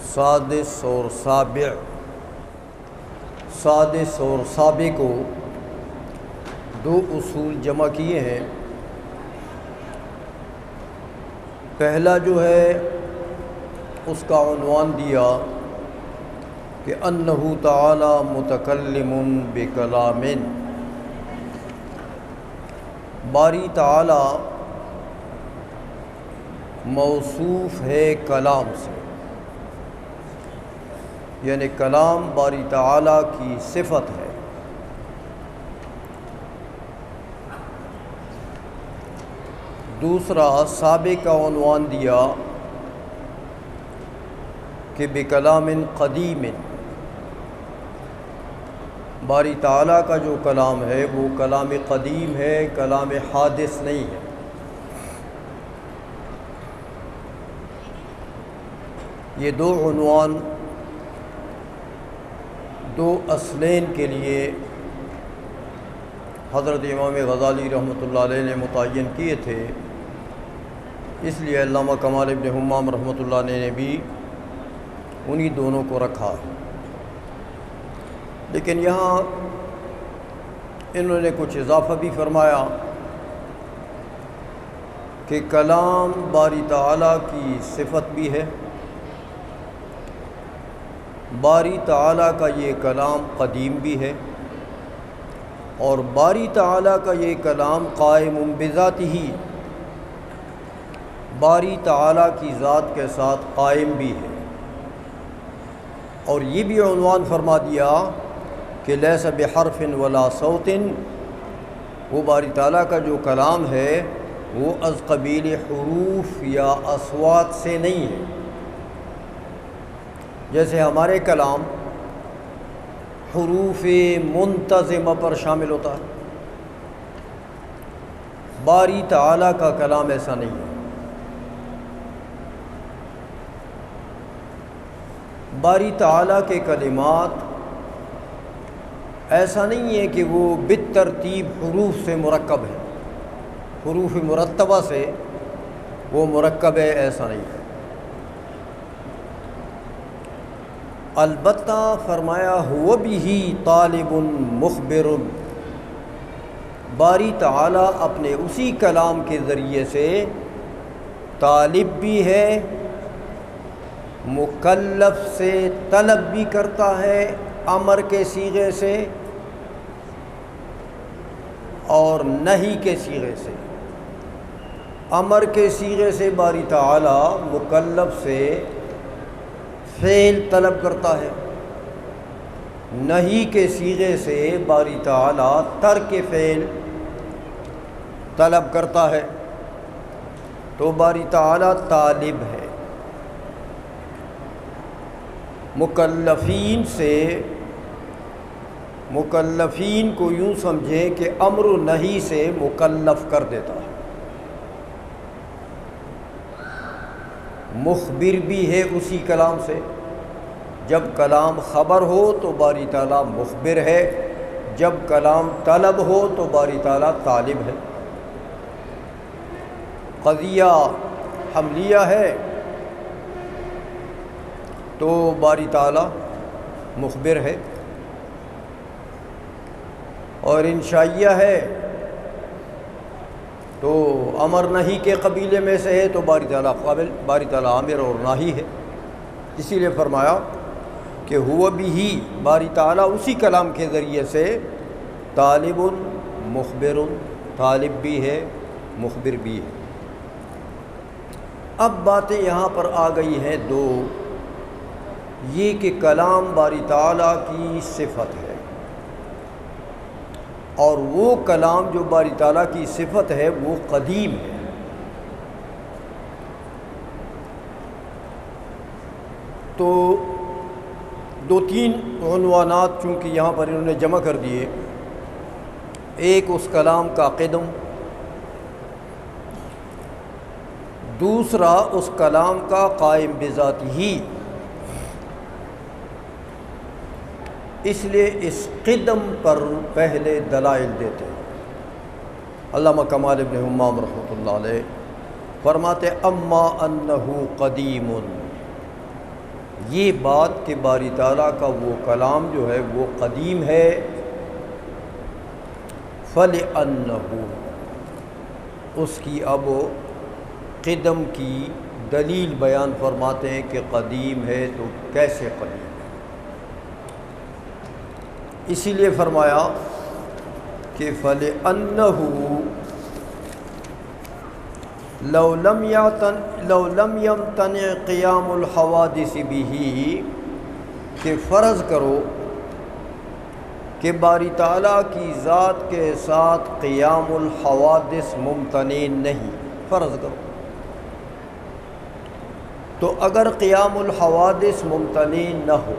سادس اور سابع، سادس اور سابع کو دو اصول جمع کیے ہیں۔ پہلا جو ہے اس کا عنوان دیا کہ انہ تعالی متکلم بکلام، باری تعالی موصوف ہے کلام سے، یعنی کلام باری تعالی کی صفت ہے۔ دوسرا سابع کا عنوان دیا کہ بکلام قدیم، باری تعالیٰ کا جو کلام ہے وہ کلام قدیم ہے، کلام حادث نہیں ہے۔ یہ دو عنوان دو اصلین کے لیے حضرت امام غزالی رحمۃ اللہ علیہ نے متعین کیے تھے، اس لیے علامہ کمال ابن حمام رحمۃ اللہ علیہ نے بھی انہی دونوں کو رکھا۔ لیکن یہاں انہوں نے کچھ اضافہ بھی فرمایا کہ کلام باری تعالیٰ کی صفت بھی ہے، باری تعالیٰ کا یہ کلام قدیم بھی ہے، اور باری تعالیٰ کا یہ کلام قائم بذاتہ، باری تعالیٰ کی ذات کے ساتھ قائم بھی ہے۔ اور یہ بھی عنوان فرما دیا کہ لیس بحرف ولا صوت، وہ باری تعالیٰ کا جو کلام ہے وہ از قبیل حروف یا اصوات سے نہیں ہے۔ جیسے ہمارے کلام حروف منتظمہ پر شامل ہوتا ہے، باری تعالیٰ کا کلام ایسا نہیں ہے۔ باری تعالیٰ کے کلمات ایسا نہیں ہے کہ وہ بالترتیب حروف سے مرکب ہے، حروف مرتبہ سے وہ مرکب ہے، ایسا نہیں ہے۔ البتہ فرمایا ہوا بھی طالب مخبر، باری تعالیٰ اپنے اسی کلام کے ذریعے سے طالب بھی ہے، مکلف سے طلب بھی کرتا ہے امر کے صیغے سے اور نہی کے صیغے سے۔ امر کے صیغے سے باری تعالیٰ مکلف سے فعل طلب کرتا ہے، نہی کے صیغے سے باری تعالیٰ ترک فعل طلب کرتا ہے، تو باری تعالیٰ طالب ہے۔ مکلفین سے، مکلفین کو یوں سمجھے کہ امر و نہی سے مکلف کر دیتا ہے۔ مخبر بھی ہے اسی کلام سے، جب کلام خبر ہو تو باری تعالیٰ مخبر ہے، جب کلام طلب ہو تو باری تعالیٰ طالب ہے۔ قضیہ حملیہ ہے تو باری تعالیٰ مخبر ہے، اور انشائیہ ہے تو امر نہی کے قبیلے میں سے ہے تو باری تعالیٰ قابل، باری تعالیٰ عامر اور ناہی ہے۔ اسی لیے فرمایا کہ ہوا بھی، باری تعالیٰ اسی کلام کے ذریعے سے طالب مخبر، طالب بھی ہے مخبر بھی ہے۔ اب باتیں یہاں پر آ گئی ہیں دو، یہ کہ کلام باری تعالیٰ کی صفت ہے، اور وہ کلام جو باری تعالیٰ کی صفت ہے وہ قدیم ہے۔ تو دو تین عنوانات چونکہ یہاں پر انہوں نے جمع کر دیے، ایک اس کلام کا قدم، دوسرا اس کلام کا قائم بذات ہی۔ اس لیے اس قدم پر پہلے دلائل دیتے ہیں۔ علامہ کمال ابن حمام رحمۃ اللہ علیہ فرماتے اما انہ قدیم، یہ بات کہ باری تعالیٰ کا وہ کلام جو ہے وہ قدیم ہے، فَلِأَنَّهُ، اس کی اب قدم کی دلیل بیان فرماتے ہیں کہ قدیم ہے تو کیسے قدیم ہے۔ اسی لیے فرمایا کہ فَلِأَنَّهُ لو لم يمتنع قیام الحوادث به، کہ فرض کرو کہ باری تعالیٰ کی ذات کے ساتھ قیام الحوادث ممتنع نہیں، فرض کرو تو اگر قیام الحوادث ممتنع نہ ہو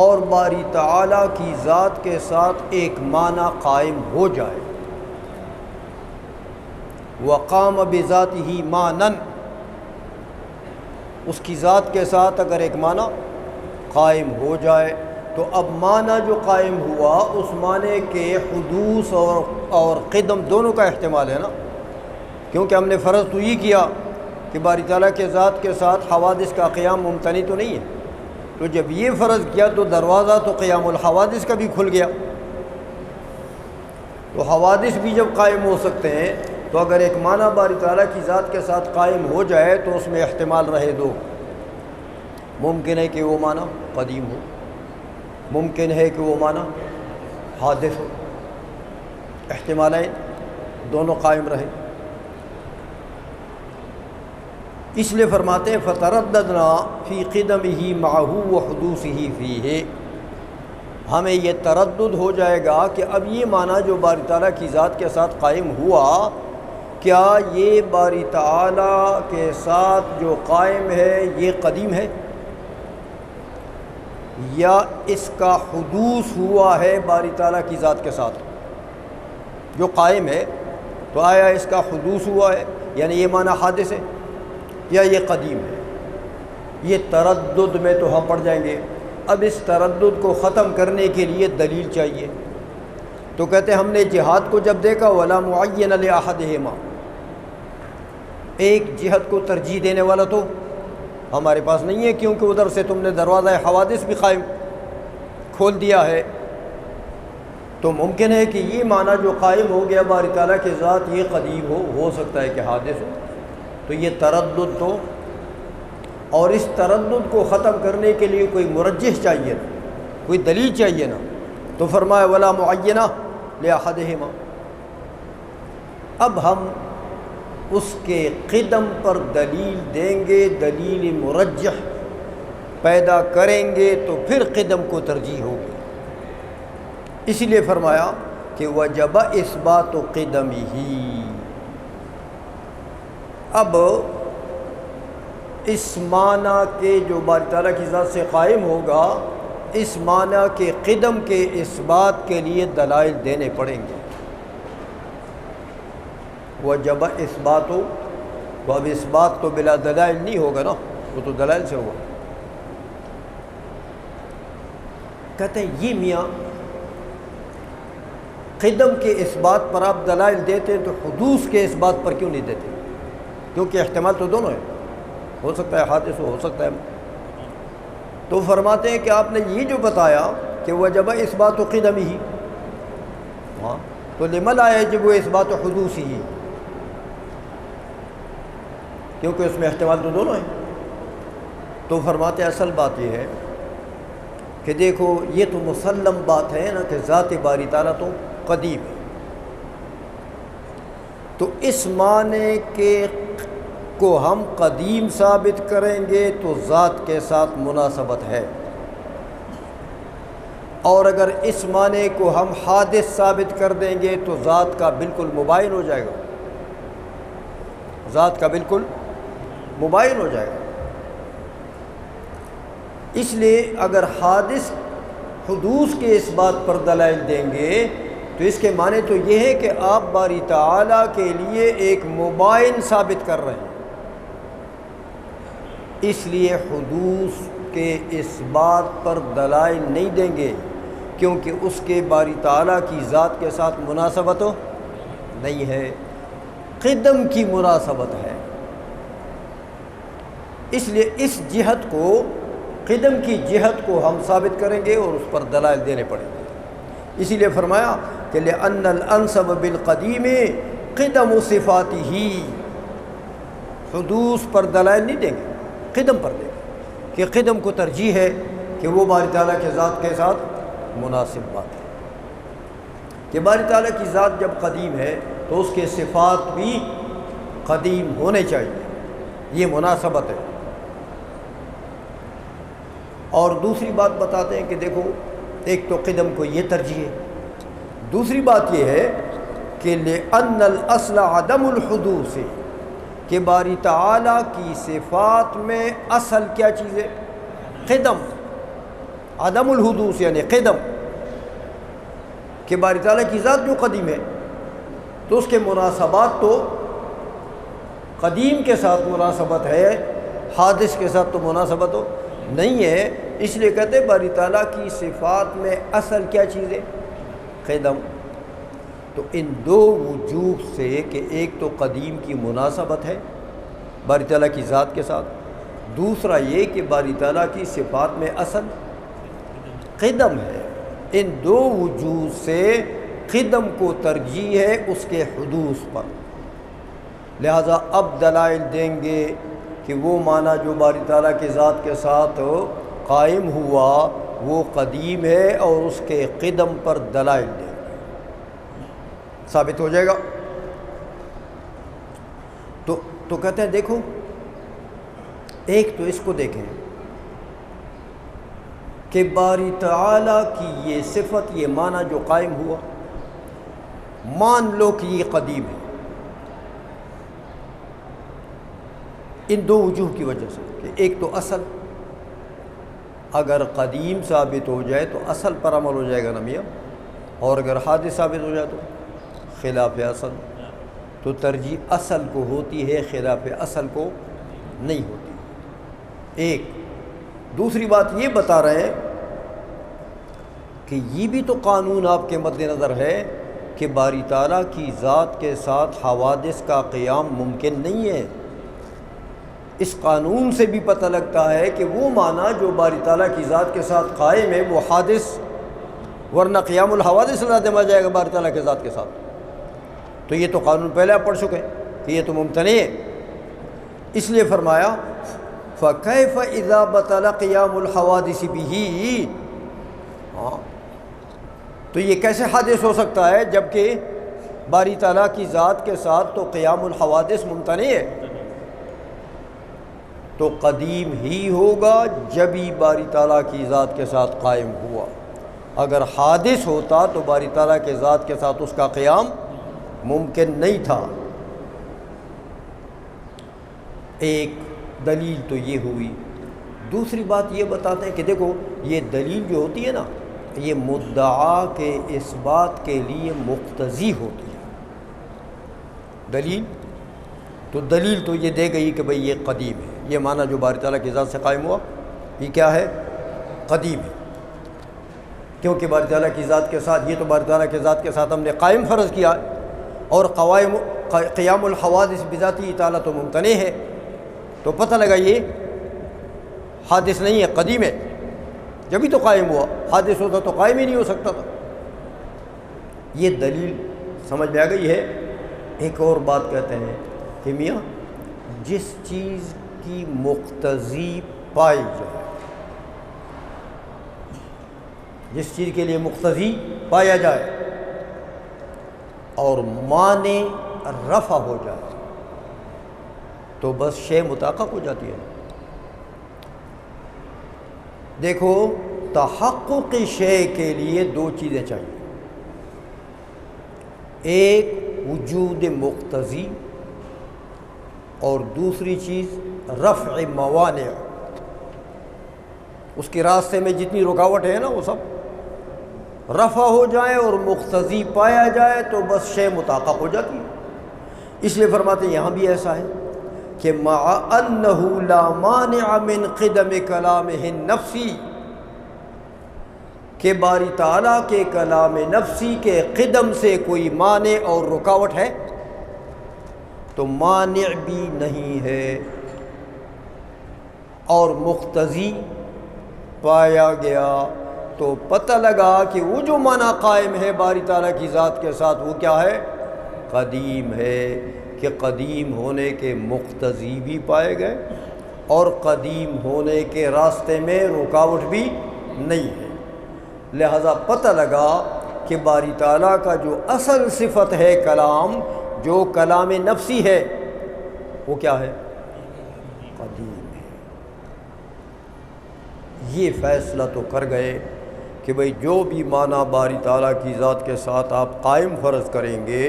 اور باری تعالیٰ کی ذات کے ساتھ ایک معنی قائم ہو جائے، وقام بذاتہ معنن، اس کی ذات کے ساتھ اگر ایک معنی قائم ہو جائے تو اب معنی جو قائم ہوا اس معنی کے حدوث اور قدم دونوں کا احتمال ہے نا، کیونکہ ہم نے فرض تو یہ کیا کہ باری تعالیٰ کے ذات کے ساتھ حوادث کا قیام ممتنع تو نہیں ہے، تو جب یہ فرض کیا تو دروازہ تو قیام الحوادث کا بھی کھل گیا، تو حوادث بھی جب قائم ہو سکتے ہیں تو اگر ایک معنی باری تعالیٰ کی ذات کے ساتھ قائم ہو جائے تو اس میں احتمال رہے دو، ممکن ہے کہ وہ معنی قدیم ہو، ممکن ہے کہ وہ معنی حادث ہو، احتمالین دونوں قائم رہے۔ اس لیے فرماتے ہیں فترددنا فی قدمہ معہ وحدوثہ فیہ، ہمیں یہ تردد ہو جائے گا کہ اب یہ معنی جو باری تعالیٰ کی ذات کے ساتھ قائم ہوا، کیا یہ باری تعالیٰ کے ساتھ جو قائم ہے یہ قدیم ہے یا اس کا حدوث ہوا ہے باری تعالیٰ کی ذات کے ساتھ؟ جو قائم ہے تو آیا اس کا حدوث ہوا ہے یعنی یہ معنی حادث ہے یا یہ قدیم ہے؟ یہ تردد میں تو ہم پڑ جائیں گے۔ اب اس تردد کو ختم کرنے کے لیے دلیل چاہیے، تو کہتے ہیں ہم نے جہاد کو جب دیکھا ولا معین لأحدہما، ایک جہت کو ترجیح دینے والا تو ہمارے پاس نہیں ہے، کیونکہ ادھر سے تم نے دروازہ حوادث بھی قائم کھول دیا ہے، تو ممکن ہے کہ یہ معنی جو قائم ہو گیا باری تعالیٰ کے ذات یہ قدیم ہو سکتا ہے کہ حادث ہو، تو یہ تردد تو، اور اس تردد کو ختم کرنے کے لیے کوئی مرجح چاہیے نا، کوئی دلیل چاہیے نا، تو فرمایا ولا معینہ لأحدہما۔ اب ہم اس کے قدم پر دلیل دیں گے، دلیل مرجح پیدا کریں گے تو پھر قدم کو ترجیح ہوگی۔ اسی لیے فرمایا کہ وجب اثبات قدمہ، اب اس معنی کے جو باری تعالیٰ کی ذات سے قائم ہوگا، اس معنی کے قدم کے اثبات کے لیے دلائل دینے پڑیں گے۔ وجب اثبات، تو اب اثبات تو بلا دلائل نہیں ہوگا نا، وہ تو دلائل سے ہوگا۔ کہتے ہیں یہ میاں قدم کے اثبات پر آپ دلائل دیتے ہیں تو حدوث کے اثبات پر کیوں نہیں دیتے؟ کیونکہ احتمال تو دونوں ہے، ہو سکتا ہے حادث ہو سکتا ہے۔ تو فرماتے ہیں کہ آپ نے یہ جو بتایا کہ وجب اثبات قدمہ، ہاں تو لما لا یجب اثبات حدوثہ، کیونکہ اس میں احتمال تو دونوں ہیں۔ تو فرماتے ہیں اصل بات یہ ہے کہ دیکھو یہ تو مسلم بات ہے نا کہ ذات باری تعالیٰ تو قدیم ہے، تو اس معنی کے کو ہم قدیم ثابت کریں گے تو ذات کے ساتھ مناسبت ہے، اور اگر اس معنی کو ہم حادث ثابت کر دیں گے تو ذات کا بالکل مباین ہو جائے گا، ذات کا بالکل مباین ہو جائے گا۔ اس لیے اگر حادث حدوث کے اس بات پر دلائل دیں گے تو اس کے معنی تو یہ ہے کہ آپ باری تعالیٰ کے لیے ایک مباین ثابت کر رہے ہیں، اس لیے حدوث کے اس بات پر دلائل نہیں دیں گے، کیونکہ اس کے باری تعالیٰ کی ذات کے ساتھ مناسبت نہیں ہے، قدم کی مناسبت ہے۔ اس لیے اس جہت کو قدم کی جہت کو ہم ثابت کریں گے اور اس پر دلائل دینے پڑیں گے۔ اسی لیے فرمایا کہ لأن الانسب بالقدیم قدم صفاته، حدوث پر دلائل نہیں دیں گے، قدم پر دیں گے کہ قدم کو ترجیح ہے کہ وہ باری تعالیٰ کے ذات کے ساتھ مناسب بات ہے، کہ باری تعالیٰ کی ذات جب قدیم ہے تو اس کے صفات بھی قدیم ہونے چاہیے، یہ مناسبت ہے۔ اور دوسری بات بتاتے ہیں کہ دیکھو ایک تو قدم کو یہ ترجیح ہے، دوسری بات یہ ہے کہ لأن الاصل عدم الحدوث، کہ باری تعالیٰ کی صفات میں اصل کیا چیز ہے؟ قدم، عدم الحدوث یعنی قدم، کہ باری تعالیٰ کی ذات جو قدیم ہے تو اس کے مناسبات تو قدیم کے ساتھ مناسبت ہے، حادث کے ساتھ تو مناسبت ہو نہیں ہے، اس لیے کہتے ہیں باری تعالیٰ کی صفات میں اصل کیا چیز ہے؟ قدم۔ تو ان دو وجوہ سے کہ ایک تو قدیم کی مناسبت ہے باری تعالیٰ کی ذات کے ساتھ، دوسرا یہ کہ باری تعالیٰ کی صفات میں اصل قدم ہے، ان دو وجوہ سے قدم کو ترجیح ہے اس کے حدوث پر، لہذا اب دلائل دیں گے کہ وہ معنی جو باری تعالیٰ کی ذات کے ساتھ قائم ہوا وہ قدیم ہے، اور اس کے قدم پر دلائل دیں گے، ثابت ہو جائے گا۔ تو کہتے ہیں دیکھو ایک تو اس کو دیکھیں کہ باری تعالیٰ کی یہ صفت، یہ معنی جو قائم ہوا، مان لو کہ یہ قدیم ہے، ان دو وجوہ کی وجہ سے کہ ایک تو اصل، اگر قدیم ثابت ہو جائے تو اصل پر عمل ہو جائے گا نا میاں، اور اگر حادث ثابت ہو جائے تو خلاف اصل، تو ترجیح اصل کو ہوتی ہے، خلاف اصل کو نہیں ہوتی۔ ایک دوسری بات یہ بتا رہے ہیں کہ یہ بھی تو قانون آپ کے مد نظر ہے کہ باری تعالیٰ کی ذات کے ساتھ حوادث کا قیام ممکن نہیں ہے، اس قانون سے بھی پتہ لگتا ہے کہ وہ معنی جو باری تعالیٰ کی ذات کے ساتھ قائم ہے وہ حادث، ورنہ قیام الحوادث لازم آ جائے گا باری تعالیٰ کے ذات کے ساتھ، تو یہ تو قانون پہلے آپ پڑھ چکے کہ یہ تو ممتنع ہے۔ اس لیے فرمایا فَكَيْفَ إِذَا بَطَلَ قِيَامُ الْحَوَادِثِ بِهِ، تو یہ کیسے حادث ہو سکتا ہے جبکہ باری تعالیٰ کی ذات کے ساتھ تو قیام الحوادث ممتنع ہے، تو قدیم ہی ہوگا جبھی باری تعالیٰ کی ذات کے ساتھ قائم ہوا، اگر حادث ہوتا تو باری تعالیٰ کے ذات کے ساتھ اس کا قیام ممکن نہیں تھا۔ ایک دلیل تو یہ ہوئی، دوسری بات یہ بتاتے ہیں کہ دیکھو یہ دلیل جو ہوتی ہے نا یہ مدعا کے اس بات کے لیے مقتضی ہوتی ہے، دلیل تو یہ دے گئی کہ بھئی یہ قدیم ہے، یہ معنی جو باری تعالیٰ کی ذات سے قائم ہوا یہ کیا ہے؟ قدیم ہے، کیونکہ باری تعالیٰ کی ذات کے ساتھ، یہ تو باری تعالیٰ کی ذات کے ساتھ ہم نے قائم فرض کیا ہے، اور قیام الحوادث بذاتی تعالیٰ تو ممتنع ہے، تو پتہ لگا یہ حادث نہیں ہے، قدیم ہے، جبھی تو قائم ہوا، حادث ہوتا تو قائم ہی نہیں ہو سکتا تھا۔ یہ دلیل سمجھ میں آ گئی ہے۔ ایک اور بات کہتے ہیں کہ میاں جس چیز کی مقتضی پائی جائے، جس چیز کے لیے مقتضی پایا جائے اور معنی رفع ہو جائے تو بس شے متحقق ہو جاتی ہے۔ دیکھو تحقق شے کے لیے دو چیزیں چاہیے، ایک وجود مقتضی اور دوسری چیز رفع موانع، اس کے راستے میں جتنی رکاوٹ ہے نا وہ سب رفع ہو جائیں اور مقتضی پایا جائے تو بس شے متحقق ہو جاتی ہے۔ اس لیے فرماتے ہیں یہاں بھی ایسا ہے کہ مع انہ لا مانع من قدم کلامہ النفسی، کہ باری تعالیٰ کے کلام نفسی کے قدم سے کوئی مانع اور رکاوٹ ہے تو مانع بھی نہیں ہے، اور مقتضی پایا گیا تو پتہ لگا کہ وہ جو معنی قائم ہے باری تعالیٰ کی ذات کے ساتھ وہ کیا ہے؟ قدیم ہے، کہ قدیم ہونے کے مقتضی بھی پائے گئے اور قدیم ہونے کے راستے میں رکاوٹ بھی نہیں ہے۔ لہذا پتہ لگا کہ باری تعالیٰ کا جو اصل صفت ہے کلام، جو کلام نفسی ہے، وہ کیا ہے؟ قدیم ہے۔ یہ فیصلہ تو کر گئے کہ بھئی جو بھی معنی باری تعالیٰ کی ذات کے ساتھ آپ قائم فرض کریں گے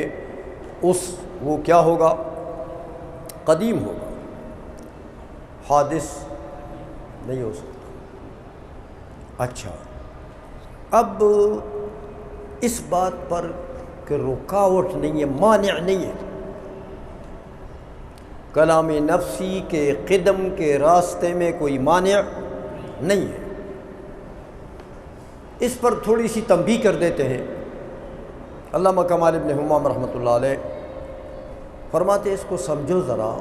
وہ کیا ہوگا؟ قدیم ہوگا، حادث نہیں ہو سکتا۔ اچھا، اب اس بات پر کہ رکاوٹ نہیں ہے، مانع نہیں ہے، کلام نفسی کے قدم کے راستے میں کوئی مانع نہیں ہے، اس پر تھوڑی سی تنبیہ کر دیتے ہیں۔ علامہ کمال ابن حمام رحمۃ اللہ علیہ فرماتے اس کو سمجھو ذرا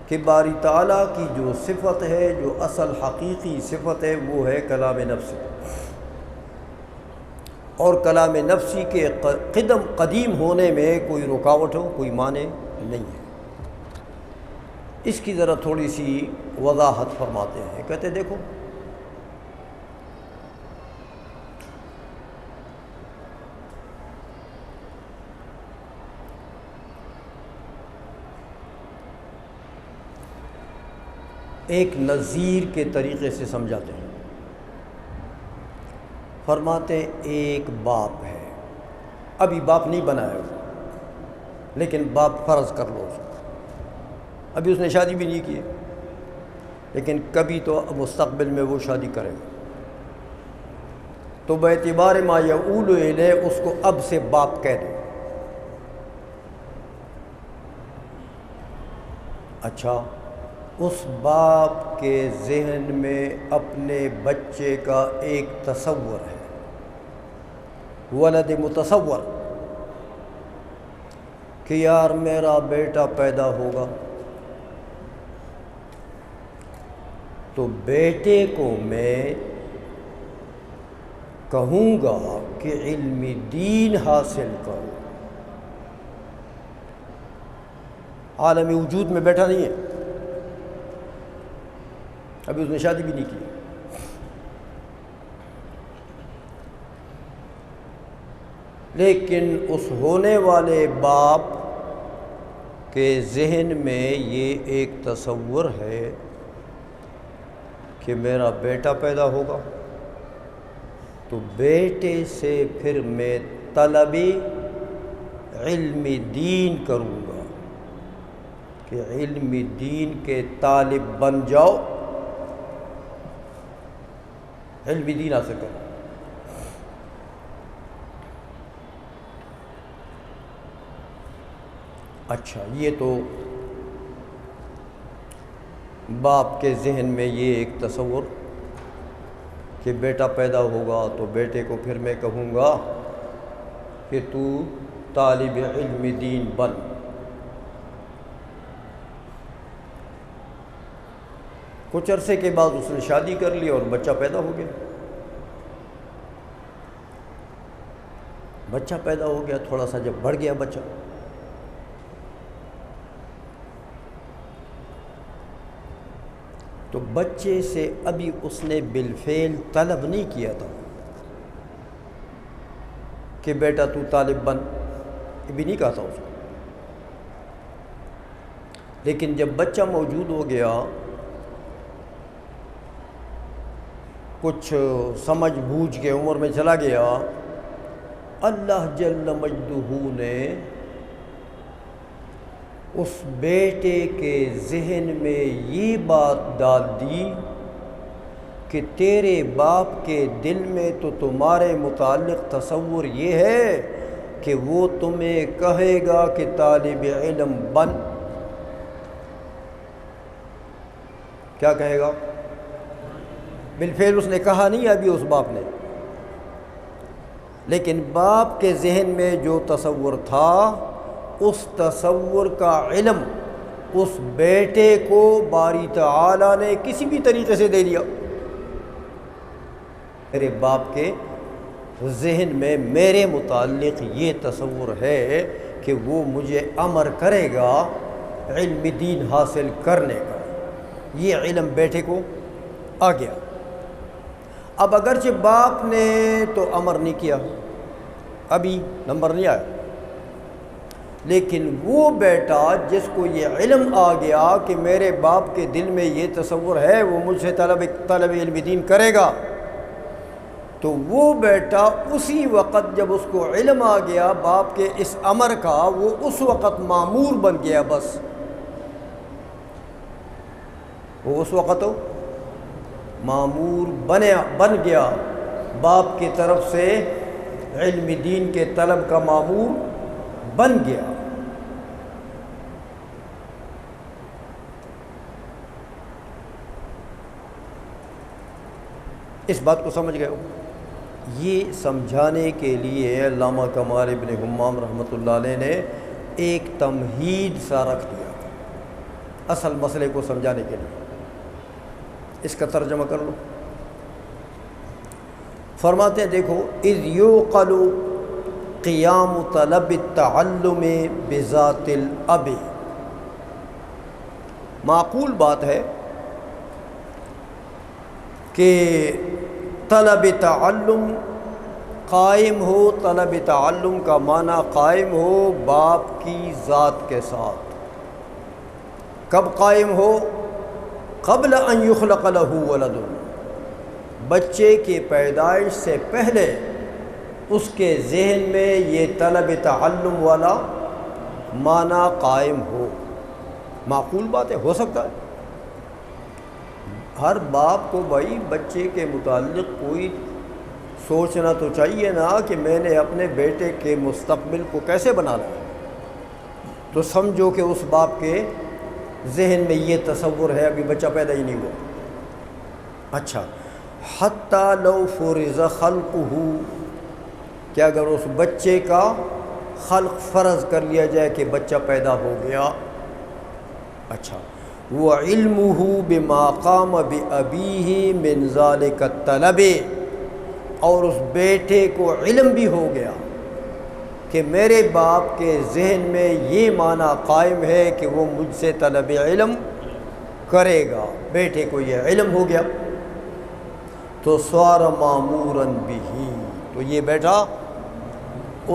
کہ باری تعالیٰ کی جو صفت ہے، جو اصل حقیقی صفت ہے، وہ ہے کلام نفسی، اور کلام نفسی کے قدیم ہونے میں کوئی رکاوٹ ہو، کوئی معنی نہیں ہے۔ اس کی ذرا تھوڑی سی وضاحت فرماتے ہیں، کہتے دیکھو ایک نظیر کے طریقے سے سمجھاتے ہیں۔ فرماتے ایک باپ ہے، ابھی باپ نہیں بنایا لیکن باپ فرض کر لو اس کو، ابھی اس نے شادی بھی نہیں کی، لیکن کبھی تو مستقبل میں وہ شادی کرے گا، تو باعتبار ما یعول الیہ اس کو اب سے باپ کہہ دو۔ اچھا، اس باپ کے ذہن میں اپنے بچے کا ایک تصور ہے، ولد متصور، کہ یار میرا بیٹا پیدا ہوگا تو بیٹے کو میں کہوں گا کہ علم دین حاصل کرو۔ عالم وجود میں بیٹھا نہیں ہے، ابھی اس نے شادی بھی نہیں کی، لیکن اس ہونے والے باپ کے ذہن میں یہ ایک تصور ہے کہ میرا بیٹا پیدا ہوگا تو بیٹے سے پھر میں طلب علم دین کروں گا، کہ علم دین کے طالب بن جاؤ، علم دین حاصل کرو۔ اچھا، یہ تو باپ کے ذہن میں یہ ایک تصور کہ بیٹا پیدا ہوگا تو بیٹے کو پھر میں کہوں گا کہ تو طالب علم دین بن۔ کچھ عرصے کے بعد اس نے شادی کر لی اور بچہ پیدا ہو گیا، بچہ پیدا ہو گیا، تھوڑا سا جب بڑھ گیا بچہ تو بچے سے ابھی اس نے بالفعل طلب نہیں کیا تھا کہ بیٹا تو طالب بن، یہ بھی نہیں کہا تھا اس کو، لیکن جب بچہ موجود ہو گیا، کچھ سمجھ بوجھ کے عمر میں چلا گیا، اللہ جل مجدہ نے اس بیٹے کے ذہن میں یہ بات ڈال دی کہ تیرے باپ کے دل میں تو تمہارے متعلق تصور یہ ہے کہ وہ تمہیں کہے گا کہ طالب علم بن۔ کیا کہے گا؟ بالفعل اس نے کہا نہیں ابھی اس باپ نے، لیکن باپ کے ذہن میں جو تصور تھا، اس تصور کا علم اس بیٹے کو باری تعالیٰ نے کسی بھی طریقے سے دے دیا۔ میرے باپ کے ذہن میں میرے متعلق یہ تصور ہے کہ وہ مجھے امر کرے گا علم دین حاصل کرنے کا۔ یہ علم بیٹے کو آ گیا۔ اب اگرچہ باپ نے تو امر نہیں کیا، ابھی نمبر نہیں آیا، لیکن وہ بیٹا جس کو یہ علم آ گیا کہ میرے باپ کے دل میں یہ تصور ہے وہ مجھ سے طلب علم دین کرے گا، تو وہ بیٹا اسی وقت جب اس کو علم آ گیا باپ کے اس امر کا، وہ اس وقت مامور بن گیا۔ بس وہ اس وقت مامور بن گیا، باپ کی طرف سے علم دین کے طلب کا مامور بن گیا۔ اس بات کو سمجھ گئے ہو؟ یہ سمجھانے کے لیے علامہ کمال ابن حمام رحمۃ اللہ علیہ نے ایک تمہید سا رکھ دیا اصل مسئلے کو سمجھانے کے لیے۔ اس کا ترجمہ کر لو۔ فرماتے ہیں دیکھو، اذ یوقل قیام طلب التعلم بذات الاب، معقول بات ہے کہ طلب تعلم قائم ہو، طلب تعلم کا معنی قائم ہو باپ کی ذات کے ساتھ۔ کب قائم ہو؟ قبل ان یخلق له ولد، بچے کی پیدائش سے پہلے اس کے ذہن میں یہ طلب تعلم والا معنی قائم ہو۔ معقول بات ہے، ہو سکتا ہے۔ ہر باپ کو بھائی بچے کے متعلق کوئی سوچنا تو چاہیے نا کہ میں نے اپنے بیٹے کے مستقبل کو کیسے بنانا ہے۔ تو سمجھو کہ اس باپ کے ذہن میں یہ تصور ہے، ابھی بچہ پیدا ہی نہیں ہوا۔ اچھا، حتیٰ لو فرض خلقہ، کہ اگر اس بچے کا خلق فرض کر لیا جائے کہ بچہ پیدا ہو گیا، اچھا، وَعِلْمُهُ بِمَا قَامَ بِأَبِيهِ مِنْ ذَلِكَ الطَّلَبِ، اور اس بیٹے کو علم بھی ہو گیا کہ میرے باپ کے ذہن میں یہ معنی قائم ہے کہ وہ مجھ سے طلب علم کرے گا، بیٹے کو یہ علم ہو گیا، تو صار ماموراً بہ، تو یہ بیٹا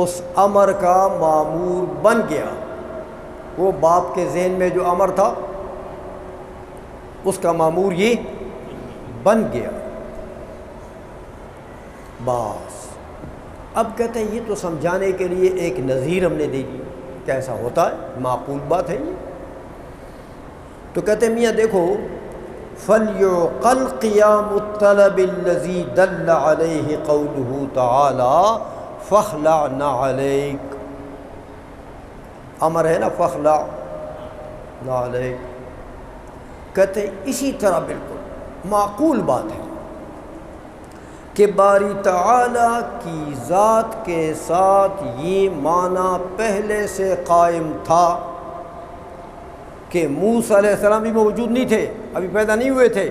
اس امر کا مامور بن گیا۔ وہ باپ کے ذہن میں جو امر تھا اس کا مامور یہ بن گیا۔ بس اب کہتے ہیں یہ تو سمجھانے کے لیے ایک نظیر ہم نے دے دی، کیسا ہوتا ہے، معقول بات ہے یہ۔ تو کہتے ہیں میاں دیکھو، فَلْيُعْقَلْ قِيَامُ الطَّلَبِ الَّذِي دَلَّ عَلَيْهِ قَوْلُهُ تَعَالَى فَاخْلَعْ نَعَلَيْكَ، امر ہے نا فَاخْلَعْ نَعَلَيْكَ، کہتے ہیں اسی طرح بالکل معقول بات ہے کہ باری تعالیٰ کی ذات کے ساتھ یہ معنی پہلے سے قائم تھا کہ موسیٰ علیہ السلام بھی موجود نہیں تھے، ابھی پیدا نہیں ہوئے تھے۔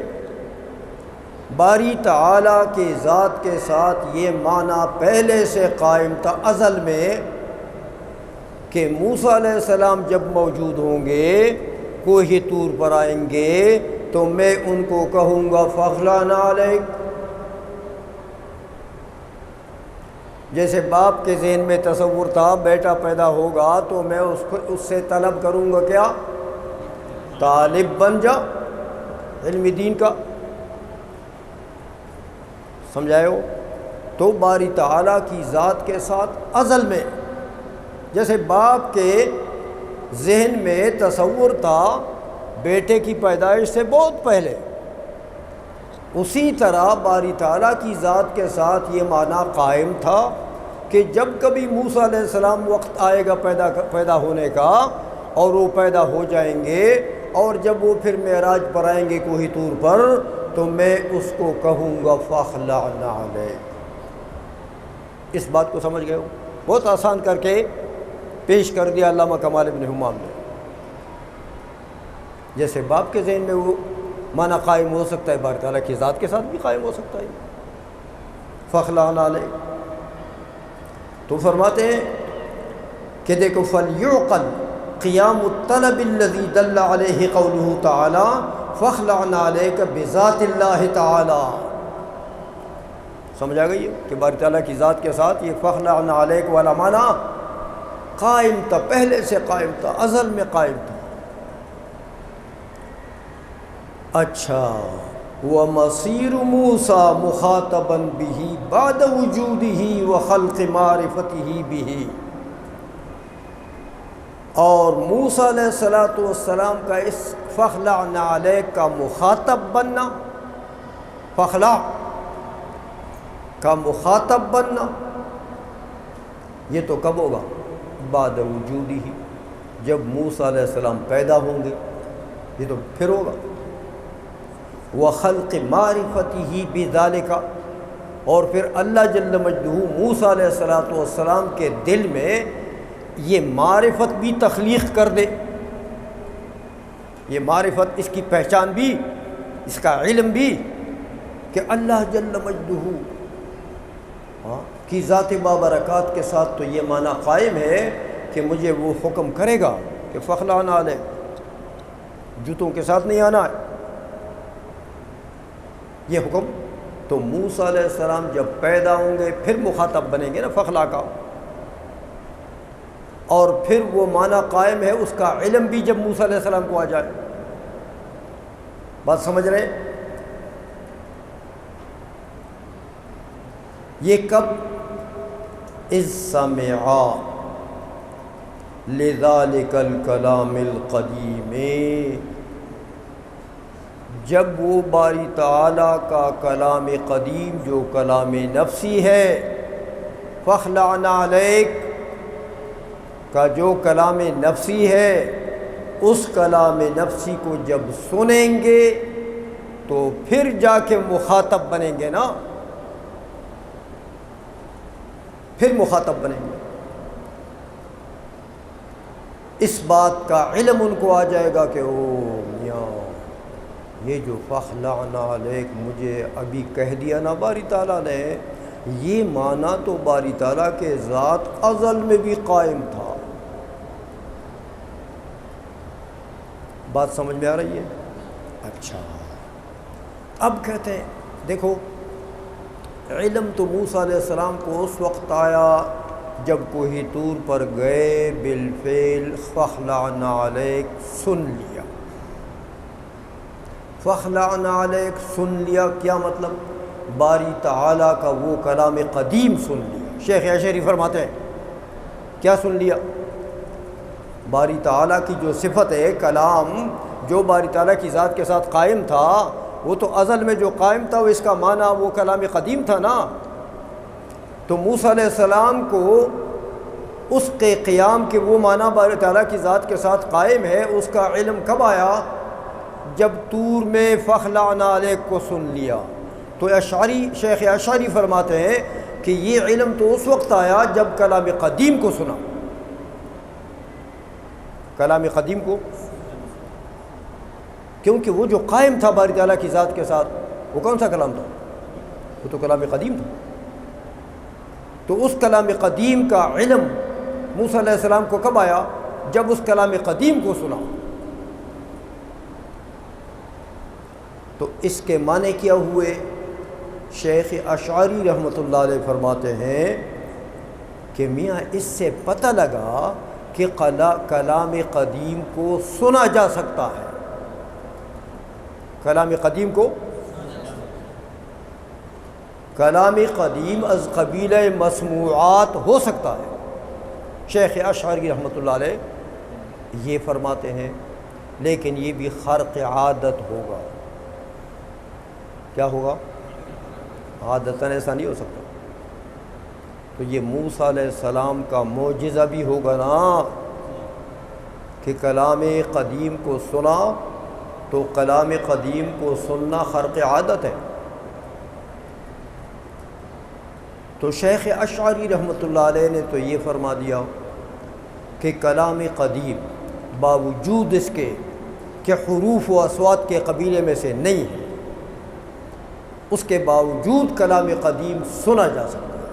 باری تعالیٰ کی ذات کے ساتھ یہ معنی پہلے سے قائم تھا ازل میں کہ موسیٰ علیہ السلام جب موجود ہوں گے، کوہ طور پر آئیں گے، تو میں ان کو کہوں گا فَاخْلَعْ نَعَلَيْكَ۔ جیسے باپ کے ذہن میں تصور تھا بیٹا پیدا ہوگا تو میں اس سے طلب کروں گا کیا؟ طالب بن جا علم دین کا، سمجھائے ہو؟ تو باری تعالیٰ کی ذات کے ساتھ ازل میں جیسے باپ کے ذہن میں تصور تھا بیٹے کی پیدائش سے بہت پہلے، اسی طرح باری تعالیٰ کی ذات کے ساتھ یہ معنی قائم تھا کہ جب کبھی موسیٰ علیہ السلام وقت آئے گا پیدا ہونے کا، اور وہ پیدا ہو جائیں گے، اور جب وہ پھر معراج پر آئیں گے کوہ طور پر، تو میں اس کو کہوں گا فَاخْلَعْ نَعَلَيْكَ۔ اس بات کو سمجھ گئے ہو؟ بہت آسان کر کے پیش کر دیا علامہ کمال ابن حمام نے۔ جیسے باپ کے ذہن میں وہ معنی قائم ہو سکتا ہے، باری تعالیٰ کی ذات کے ساتھ بھی قائم ہو سکتا ہے۔ فخلعنا علیک. تو فرماتے ہیں کہ دیکھو فلیعقل قیام الطلب الذی دل علیہ قولہ تعالی فخلعنا علیک بذات اللہ تعالی. سمجھ آ گئی ہے کہ باری تعالیٰ کی ذات کے ساتھ یہ فخلعنا علیک والا معنی قائم تھا، پہلے سے قائم تھا، ازل میں قائم تھا. اچھا وَمَصِيرُ مُوسَى مُخَاطَبًا بِهِ بَعْدَ وُجُودِهِ وَخَلْقِ مَعْرِفَتِهِ بِهِ. اور موسیٰ علیہ السلام کا اس فخلعنا علیک کا مخاطب بننا، فخلع کا مخاطب بننا، یہ تو کب ہوگا؟ بعد وجودہ، جب موسیٰ علیہ السلام پیدا ہوں گے، یہ تو پھر ہوگا. وَخَلْقِ مَعْرِفَتِهِ بِذَلِكَ، اور پھر اللہ جل مجدہ موسیٰ علیہ السلام کے دل میں یہ معرفت بھی تخلیق کر دے. یہ معرفت، اس کی پہچان بھی، اس کا علم بھی کہ اللہ جل مجدہ کی ذات بابرکات کے ساتھ تو یہ معنی قائم ہے کہ مجھے وہ حکم کرے گا کہ فخلعنا علیک، جوتوں کے ساتھ نہیں آنا ہے. یہ حکم تو موسیٰ علیہ السلام جب پیدا ہوں گے پھر مخاطب بنیں گے نا فخلا کا، اور پھر وہ معنی قائم ہے اس کا علم بھی جب موسیٰ علیہ السلام کو آ جائے. بات سمجھ رہے ہیں؟ یہ کب؟ اذ سمعا لذالک الکلام القدیم، جب وہ باری تعالیٰ کا کلام قدیم جو کلام نفسی ہے، فخلعنا علیک کا جو کلام نفسی ہے، اس کلام نفسی کو جب سنیں گے تو پھر جا کے مخاطب بنیں گے نا، پھر مخاطب بنیں گے. اس بات کا علم ان کو آ جائے گا کہ او میاں یہ جو فخلعنا علیک مجھے ابھی کہہ دیا نا باری تعالیٰ نے، یہ معنی تو باری تعالیٰ کے ذات ازل میں بھی قائم تھا. بات سمجھ میں آ رہی ہے؟ اچھا اب کہتے ہیں دیکھو علم تو موسیٰ علیہ السلام کو اس وقت آیا جب کوہ طور پر گئے، بالفعل فخلعنا علیک سن لیا. فخلعنا علیک سن لیا کیا مطلب؟ باری تعالیٰ کا وہ کلام قدیم سن لیا. شیخ اشعری فرماتے ہیں کیا سن لیا؟ باری تعالیٰ کی جو صفت ہے کلام، جو باری تعالیٰ کی ذات کے ساتھ قائم تھا، وہ تو ازل میں جو قائم تھا، وہ اس کا معنی وہ کلام قدیم تھا نا. تو موسیٰ علیہ السلام کو اس کے قیام کے وہ معنی باری تعالیٰ کی ذات کے ساتھ قائم ہے، اس کا علم کب آیا؟ جب طور میں فخلعنا علیک کو سن لیا. تو شیخ اشعری فرماتے ہیں کہ یہ علم تو اس وقت آیا جب کلام قدیم کو سنا. کلام قدیم کو، کیونکہ وہ جو قائم تھا باری تعالیٰ کی ذات کے ساتھ، وہ کون سا کلام تھا؟ وہ تو کلام قدیم تھا. تو اس کلام قدیم کا علم موسیٰ علیہ السلام کو کب آیا؟ جب اس کلام قدیم کو سنا. تو اس کے معنی کیا ہوئے؟ شیخ اشعری رحمۃ اللہ علیہ فرماتے ہیں کہ میاں اس سے پتہ لگا کہ کلام قدیم کو سنا جا سکتا ہے. کلام قدیم کو، کلام قدیم از قبیلہ مسموعات ہو سکتا ہے. شیخ اشعری رحمۃ اللہ علیہ یہ فرماتے ہیں لیکن یہ بھی خرق عادت ہوگا. کیا ہوگا؟ عادتاً ایسا نہیں ہو سکتا. تو یہ موسیٰ علیہ السلام کا معجزہ بھی ہوگا نا کہ کلام قدیم کو سنا. تو کلام قدیم کو سننا خرق عادت ہے. تو شیخ اشعری رحمۃ اللہ علیہ نے تو یہ فرما دیا کہ کلام قدیم باوجود اس کے کہ حروف و اصوات کے قبیلے میں سے نہیں ہے، اس کے باوجود کلام قدیم سنا جا سکتا ہے۔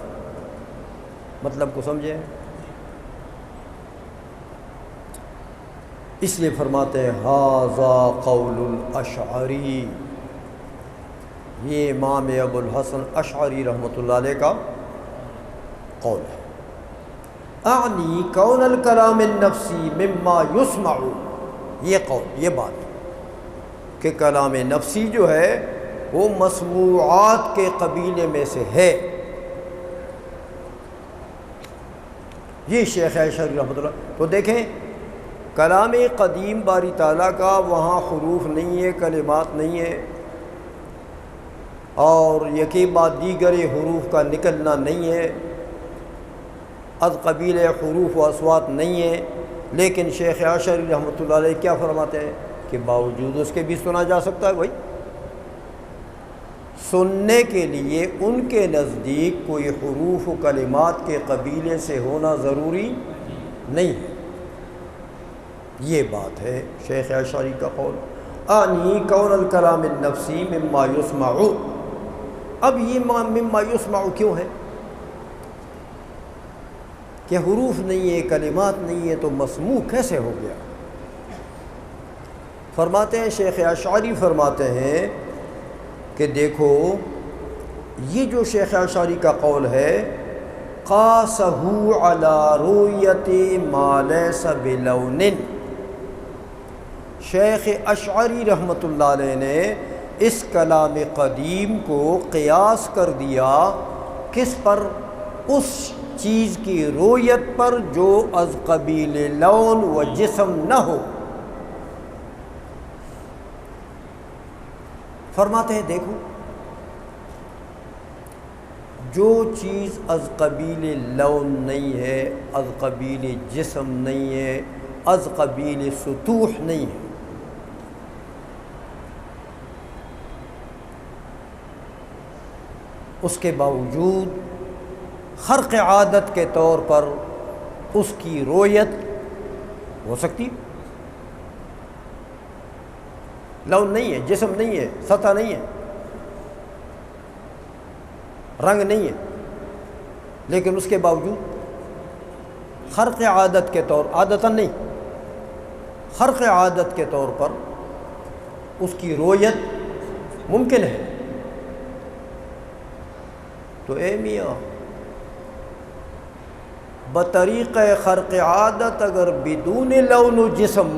مطلب کو سمجھیں؟ اس لیے فرماتے ہیں ھذا قول الاشعری، یہ امام ابو الحسن اشعری رحمۃ اللہ علیہ کا قول ہے۔ اعنی کون الکلام النفسی مما یسمع، یہ قول، یہ بات کہ کلام نفسی جو ہے وہ مسموعات کے قبیلے میں سے ہے۔ یہ شیخ اشعری رحمۃ اللہ۔ تو دیکھیں کلام قدیم باری تعالیٰ کا وہاں حروف نہیں ہے، کلمات نہیں ہے، اور یکی بعد دیگر حروف کا نکلنا نہیں ہے، از قبیل حروف و اصوات نہیں ہے، لیکن شیخ اشعری رحمۃ اللہ علیہ کیا فرماتے ہیں کہ باوجود اس کے بھی سنا جا سکتا ہے۔ بھائی سننے کے لیے ان کے نزدیک کوئی حروف و کلمات کے قبیلے سے ہونا ضروری نہیں ہے۔ یہ بات ہے شیخ اشعری کا قول۔ اعنی کون الکلام النفسی مما یسمع، اب یہ مما یسمع کیوں ہے کہ حروف نہیں ہے، کلمات نہیں ہے، تو مسموع کیسے ہو گیا؟ فرماتے ہیں شیخ اشعری فرماتے ہیں کہ دیکھو یہ جو شیخ اشعری کا قول ہے، قاسہ علی رؤیت ما لیس بلون، شیخ اشعری رحمۃ اللہ علیہ نے اس کلام قدیم کو قیاس کر دیا کس پر؟ اس چیز کی رؤیت پر جو از قبیل لون و جسم نہ ہو۔ فرماتے ہیں دیکھو جو چیز از قبیل لون نہیں ہے، از قبیل جسم نہیں ہے، از قبیل سطوح نہیں ہے، اس کے باوجود خرق عادت کے طور پر اس کی رؤیت ہو سکتی۔ لون نہیں ہے، جسم نہیں ہے، سطح نہیں ہے، رنگ نہیں ہے، لیکن اس کے باوجود خرق عادت کے طور، عادتاً نہیں، خرق عادت کے طور پر اس کی رؤیت ممکن ہے۔ تو اے میاں بطریق خرق عادت اگر بدون لون و جسم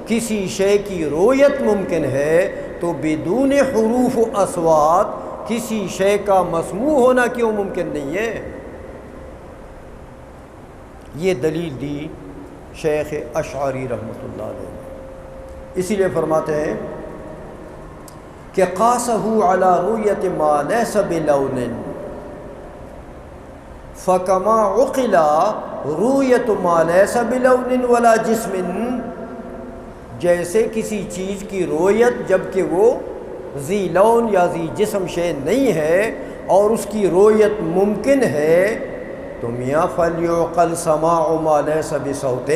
کسی شے کی رؤیت ممکن ہے تو بدون حروف و اصوات کسی شے کا مسموع ہونا کیوں ممکن نہیں ہے؟ یہ دلیل دی شیخ اشعری رحمۃ اللہ علیہ نے۔ اسی لیے فرماتے ہیں کہ قاسہ علی رؤیت ما لیس بلون فکما عقل رؤیت ما لیس بلون ولا جسم، جیسے کسی چیز کی رؤیت جب کہ وہ ذی لون یا ذی جسم شے نہیں ہے اور اس کی رؤیت ممکن ہے، تو میاں فلیعقل سماع ما لیس بصوت،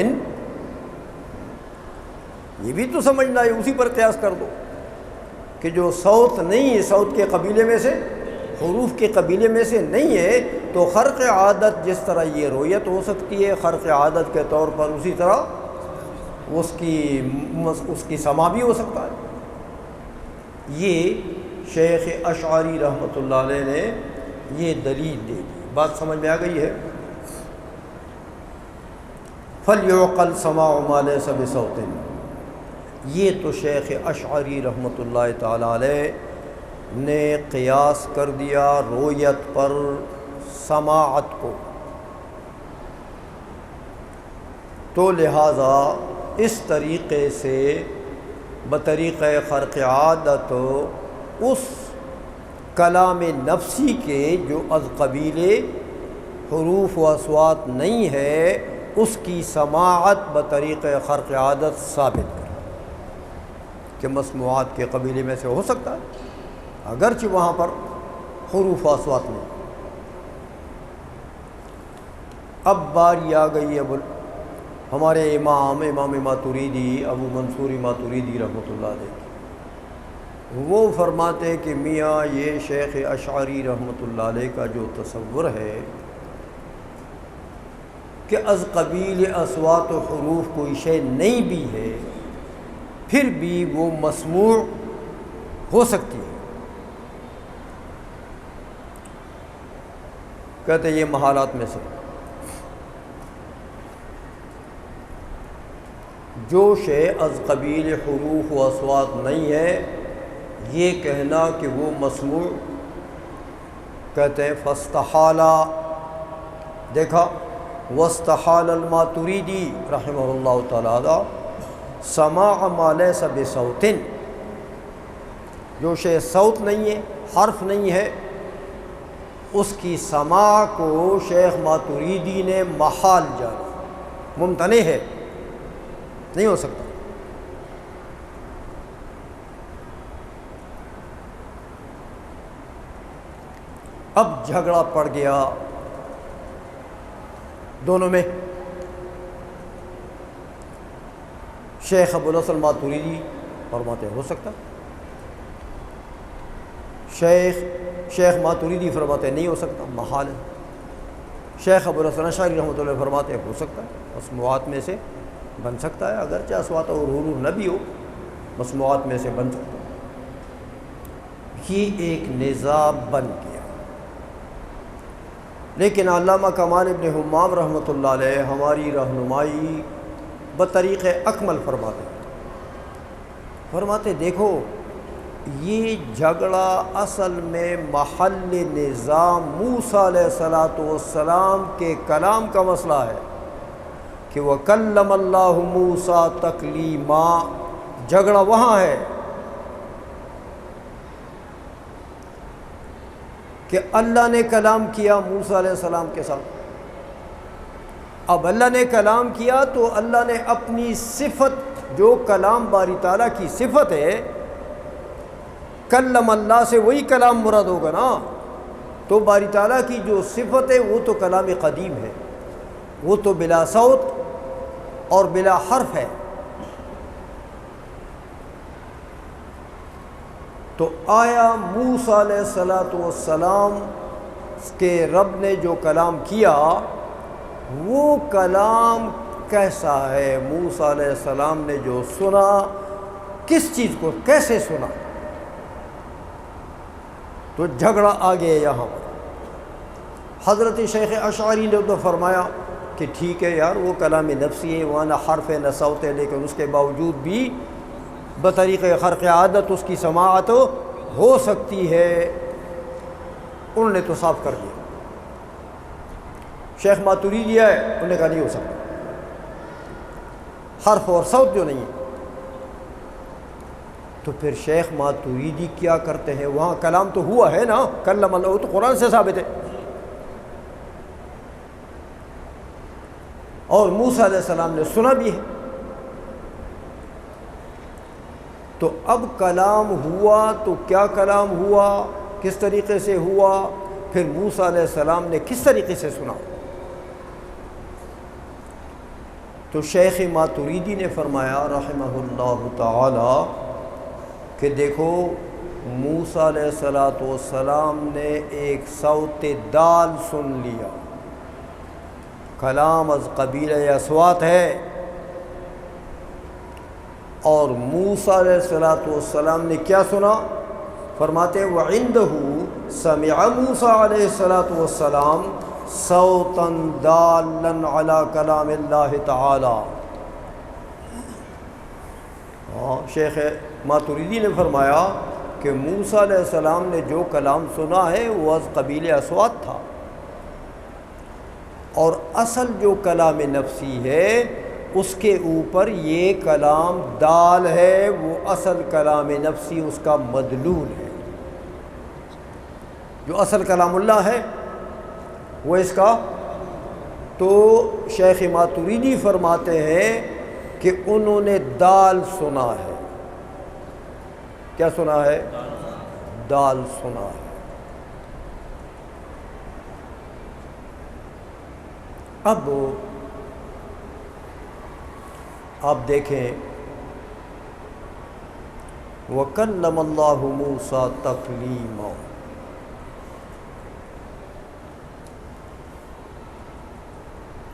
یہ بھی تو سمجھنا ہے، اسی پر قیاس کر دو کہ جو صوت نہیں ہے، صوت کے قبیلے میں سے، حروف کے قبیلے میں سے نہیں ہے، تو خرق عادت جس طرح یہ رؤیت ہو سکتی ہے خرق عادت کے طور پر، اسی طرح اس کی سماع بھی ہو سکتا ہے۔ یہ شیخ اشعری رحمۃ اللہ علیہ نے یہ دلیل دے دی۔ بات سمجھ میں آ گئی ہے؟ فَلْيُعْقَلْ سَمَاعُ مَا لَيْسَ بِصَوْتٍ، یہ تو شیخ اشعری رحمۃ اللہ تعالی علیہ نے قیاس کر دیا رؤیت پر سماعت کو، تو لہٰذا اس طریقے سے بطریقہ خرق عادت اس کلام نفسی کے جو از قبیل حروف و اصوات نہیں ہے اس کی سماعت بطریقہ خرق عادت ثابت کر کہ مسموعات کے قبیلے میں سے ہو سکتا ہے اگرچہ وہاں پر حروف و اصوات نہیں۔ اب باری آ گئی اب ہمارے امام ماتوریدی ابو منصور ماتوریدی رحمۃ اللہ علیہ، وہ فرماتے ہیں کہ میاں یہ شیخ اشعری رحمۃ اللہ علیہ کا جو تصور ہے کہ از قبیل اصوات و حروف کوئی شے نہیں بھی ہے پھر بھی وہ مسموع ہو سکتی ہے. کہتے ہیں یہ محالات میں سے جو شے از قبیل حروف و اصوات نہیں ہے یہ کہنا کہ وہ مسموع. کہتے ہیں فاستحالا، دیکھا واستحال الماتریدی رحمہ اللہ تعالی سماع ما لیس بصوت، جو شے صوت نہیں ہے، حرف نہیں ہے، اس کی سماع کو شیخ ماتریدی نے محال جانا، ممتنع ہے، نہیں ہو سکتا. اب جھگڑا پڑ گیا دونوں میں. شیخ ابو الحسن ماتریدی فرماتے ہو سکتا، شیخ ماتریدی فرماتے نہیں ہو سکتا، محال ہے. شیخ ابو الحسن اشعری رحمۃ اللہ فرماتے ہو سکتا ہے، مسموعات میں سے بن سکتا ہے، اگرچہ اصوات اور حروف نہ بھی ہو، مسموعات میں سے بن سکتا ہے. یہ ایک نظام بن گیا. لیکن علامہ کمال ابن حمام رحمۃ اللہ علیہ ہماری رہنمائی بطریق اکمل فرماتے دیکھو یہ جھگڑا اصل میں محل نظام موسیٰ علیہ السلام کے کلام کا مسئلہ ہے کہ وَكَلَّمَ اللَّهُ مُوسَىٰ تَكْلِيمًا. جھگڑا وہاں ہے کہ اللہ نے کلام کیا موسیٰ علیہ السلام کے ساتھ. اب اللہ نے کلام کیا تو اللہ نے اپنی صفت جو کلام باری تعالیٰ کی صفت ہے، کلم اللہ سے وہی کلام مراد ہوگا نا. تو باری تعالیٰ کی جو صفت ہے وہ تو کلام قدیم ہے، وہ تو بلا صوت اور بلا حرف ہے. تو آیا موسیٰ علیہ السلام کے رب نے جو کلام کیا وہ کلام کیسا ہے؟ موسیٰ علیہ السلام نے جو سنا کس چیز کو کیسے سنا؟ تو جھگڑا آ گیا یہاں پر. حضرت شیخ اشعری نے تو فرمایا کہ ٹھیک ہے یار وہ کلام نفسی ہے، وہ نہ حرف ہے نہ صوت ہے، لیکن اس کے باوجود بھی بطریق خرق عادت اس کی سماعت ہو سکتی ہے. انہوں نے تو صاف کر دیا. شیخ ماتریدی ہے انہوں نے کہا نہیں ہو سکتا، حرف اور صوت جو نہیں ہے. تو پھر شیخ ماتریدی کیا کرتے ہیں؟ وہاں کلام تو ہوا ہے نا، کلم اللہ، تو قرآن سے ثابت ہے، اور موسیٰ علیہ السلام نے سنا بھی ہے. تو اب کلام ہوا تو کیا کلام ہوا، کس طریقے سے ہوا، پھر موسیٰ علیہ السلام نے کس طریقے سے سنا؟ تو شیخ ماتریدی نے فرمایا رحمہ اللہ تعالی کہ دیکھو موسیٰ علیہ السلام نے ایک صوت دال سن لیا، کلام از قبیلہ اصوات ہے، اور موسیٰ علیہ السلام نے کیا سنا؟ فرماتے ہیں وَعِندَهُ سَمِعَ موسیٰ علیہ السلام صوتاً دالاً علی کلام اللہ تعالی. شیخ ماتریدی نے فرمایا کہ موسیٰ علیہ السلام نے جو کلام سنا ہے وہ از قبیل اصوات تھا، اور اصل جو کلام نفسی ہے اس کے اوپر یہ کلام دال ہے، وہ اصل کلام نفسی اس کا مدلول ہے. جو اصل کلام اللہ ہے وہ اس کا. تو شیخ ماتریدی فرماتے ہیں کہ انہوں نے دال سنا ہے. کیا سنا ہے؟ دال سنا ہے. اب آپ دیکھیں وَكَلَّمَ اللَّهُ مُوسَىٰ تَكْلِيمًا۔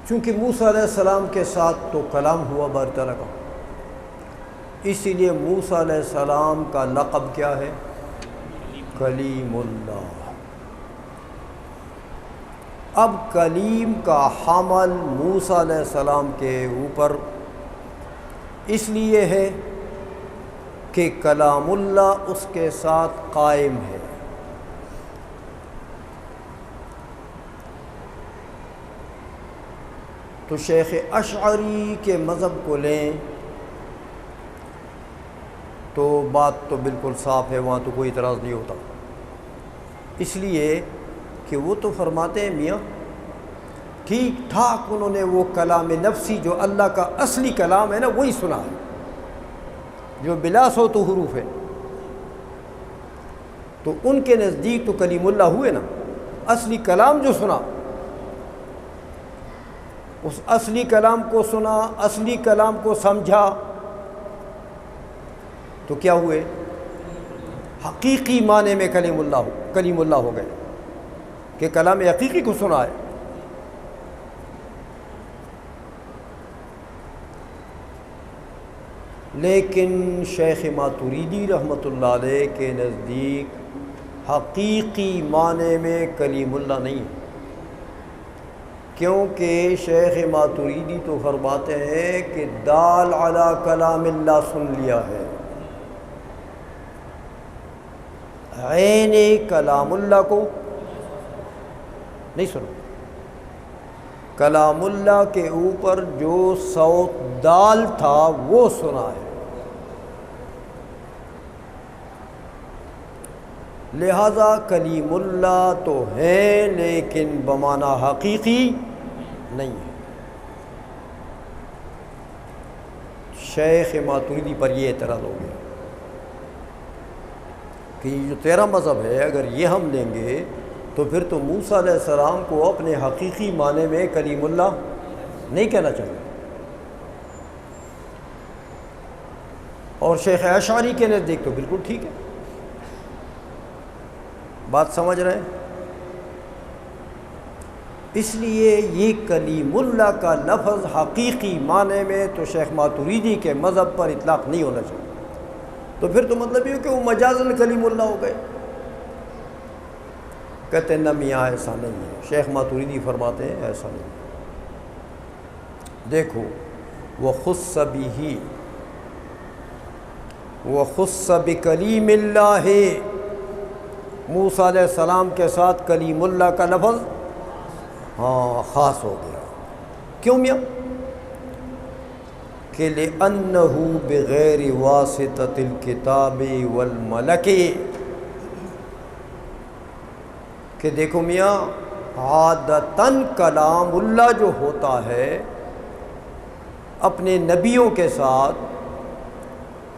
چونکہ موسیٰ علیہ السلام کے ساتھ تو کلام ہوا باری تعالیٰ کا، اسی لیے موسیٰ علیہ السلام کا لقب کیا ہے؟ کلیم اللہ۔ اب کلیم کا حمل موسیٰ علیہ السلام کے اوپر اس لیے ہے کہ کلام اللہ اس کے ساتھ قائم ہے۔ تو شیخ اشعری کے مذہب کو لیں تو بات تو بالکل صاف ہے، وہاں تو کوئی اعتراض نہیں ہوتا، اس لیے کہ وہ تو فرماتے ہیں میاں ٹھیک ٹھاک انہوں نے وہ کلام نفسی جو اللہ کا اصلی کلام ہے نا وہی سنا ہے، جو بلا صوت و حروف ہے، تو ان کے نزدیک تو کلیم اللہ ہوئے نا۔ اصلی کلام جو سنا، اس اصلی کلام کو سنا، اصلی کلام کو سمجھا، تو کیا ہوئے؟ حقیقی معنی میں کلیم اللہ ہو گئے کہ کلام حقیقی کو سنا ہے۔ لیکن شیخ ماتوریدی رحمۃ اللہ علیہ کے نزدیک حقیقی معنی میں کلیم اللہ نہیں ہے، کیونکہ شیخ ماتوریدی تو فرماتے ہیں کہ دال علی کلام اللہ سن لیا ہے، عین کلام اللہ کو نہیں سنا، کلام اللہ کے اوپر جو صوت دال تھا وہ سنا ہے، لہذا کلیم اللہ تو ہے لیکن بمعنی حقیقی نہیں ہے۔ شیخ ماتوریدی پر یہ اعتراض ہو گیا کہ یہ جو تیرا مذہب ہے اگر یہ ہم لیں گے تو پھر تو موسیٰ علیہ السلام کو اپنے حقیقی معنی میں کلیم اللہ نہیں کہنا چاہیے، اور شیخ اشعری کے نزدیک تو بالکل ٹھیک ہے۔ بات سمجھ رہے ہیں؟ اس لیے یہ کلیم اللہ کا لفظ حقیقی معنی میں تو شیخ ماتوریدی کے مذہب پر اطلاق نہیں ہونا چاہیے، تو پھر تو مطلب یہ کہ وہ مجازاً کلیم اللہ ہو گئے۔ کہتے ہیں نہ میاں ایسا نہیں ہے، شیخ ماتوریدی فرماتے ہیں ایسا نہیں ہے۔ دیکھو وَخُصَّ بِهِ وَخُصَّ بِكَلِيمِ اللَّهِ، موسیٰ علیہ السلام کے ساتھ کلیم اللہ کا لفظ خاص ہو گیا۔ کیوں میاں؟ کہ لِأَنَّهُ بِغَيْرِ وَاسِطَةِ الْكِتَابِ وَالْمَلَكِ، کہ دیکھو میاں عادتاً کلام اللہ جو ہوتا ہے اپنے نبیوں کے ساتھ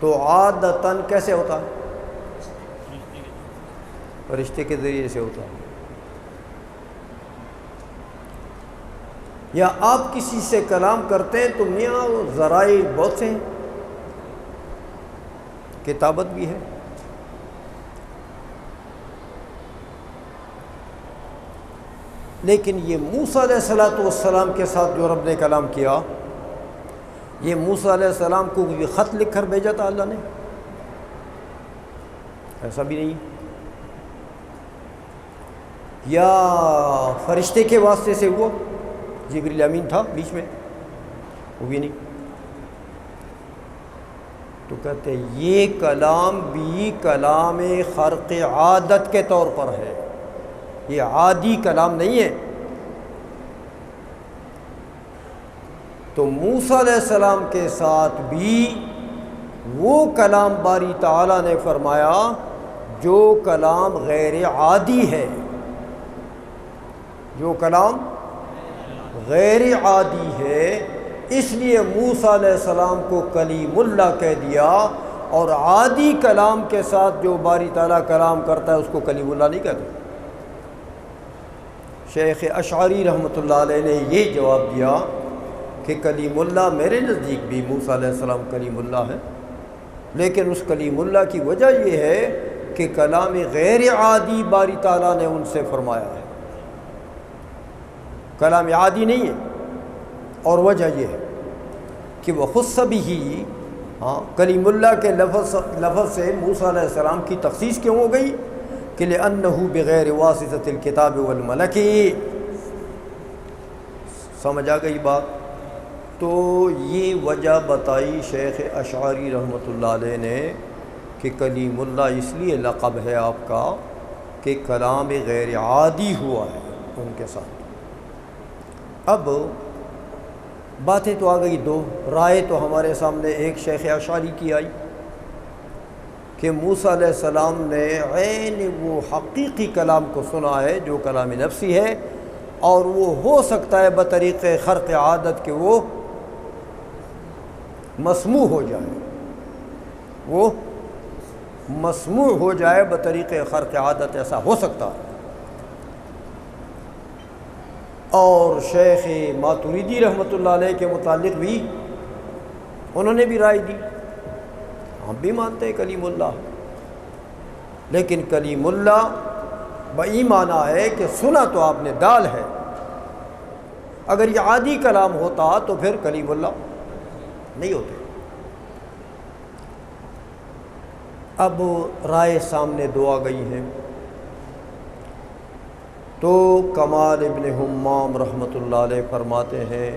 تو عادتاً کیسے ہوتا ہے؟ فرشتے کے ذریعے سے ہوتا ہے، یا آپ کسی سے کلام کرتے ہیں تو میاں ذرائع بہت سے ہیں، کتابت بھی ہے، لیکن یہ موسیٰ علیہ السلام کے ساتھ جو رب نے کلام کیا، یہ موسیٰ علیہ السلام کو یہ خط لکھ کر بھیجا تھا اللہ نے؟ ایسا بھی نہیں، یا فرشتے کے واسطے سے ہوا، جبریل امین تھا بیچ میں، وہ بھی نہیں۔ تو کہتے ہیں یہ کلام بھی کلام خرق عادت کے طور پر ہے، یہ عادی کلام نہیں ہے۔ تو موسیٰ علیہ السلام کے ساتھ بھی وہ کلام باری تعالیٰ نے فرمایا جو کلام غیر عادی ہے، جو کلام غیر عادی ہے، اس لیے موسیٰ علیہ السلام کو کلیم اللہ کہہ دیا، اور عادی کلام کے ساتھ جو باری تعالیٰ کلام کرتا ہے اس کو کلیم اللہ نہیں کہتے۔ شیخ اشعری رحمۃ اللہ علیہ نے یہ جواب دیا کہ کلیم اللہ میرے نزدیک بھی موسیٰ علیہ السلام کلیم اللہ ہے، لیکن اس کلیم اللہ کی وجہ یہ ہے کہ کلام غیر عادی باری تعالیٰ نے ان سے فرمایا ہے، کلام عادی نہیں ہے۔ اور وجہ یہ ہے کہ وہ خص بھی کلیم اللہ کے لفظ سے موسیٰ علیہ السلام کی تخصیص کیوں ہو گئی کہ لأنہ بغیر واسطۃ الکتاب والملک۔ سمجھ آ گئی بات؟ تو یہ وجہ بتائی شیخ اشعری رحمۃ اللہ علیہ نے کہ کلیم اللہ اس لیے لقب ہے آپ کا کہ کلام غیر عادی ہوا ہے ان کے ساتھ۔ اب باتیں تو آ گئی دو، رائے تو ہمارے سامنے ایک شیخ اشعری کی آئی کہ موسیٰ علیہ السلام نے عین وہ حقیقی کلام کو سنا ہے جو کلام نفسی ہے، اور وہ ہو سکتا ہے بطریق خرق عادت کہ وہ مسموع ہو جائے، وہ مسموع ہو جائے بطریق خرق عادت، ایسا ہو سکتا ہے۔ اور شیخ ماتریدی رحمۃ اللہ علیہ کے متعلق بھی انہوں نے بھی رائے دی، ہم بھی مانتے ہیں کلیم اللہ، لیکن کلیم اللہ بئی معنی ہے کہ سنا تو آپ نے دال ہے، اگر یہ عادی کلام ہوتا تو پھر کلیم اللہ نہیں ہوتے۔ اب رائے سامنے دو آ گئی ہیں، تو کمال ابن حمام رحمۃ اللہ علیہ فرماتے ہیں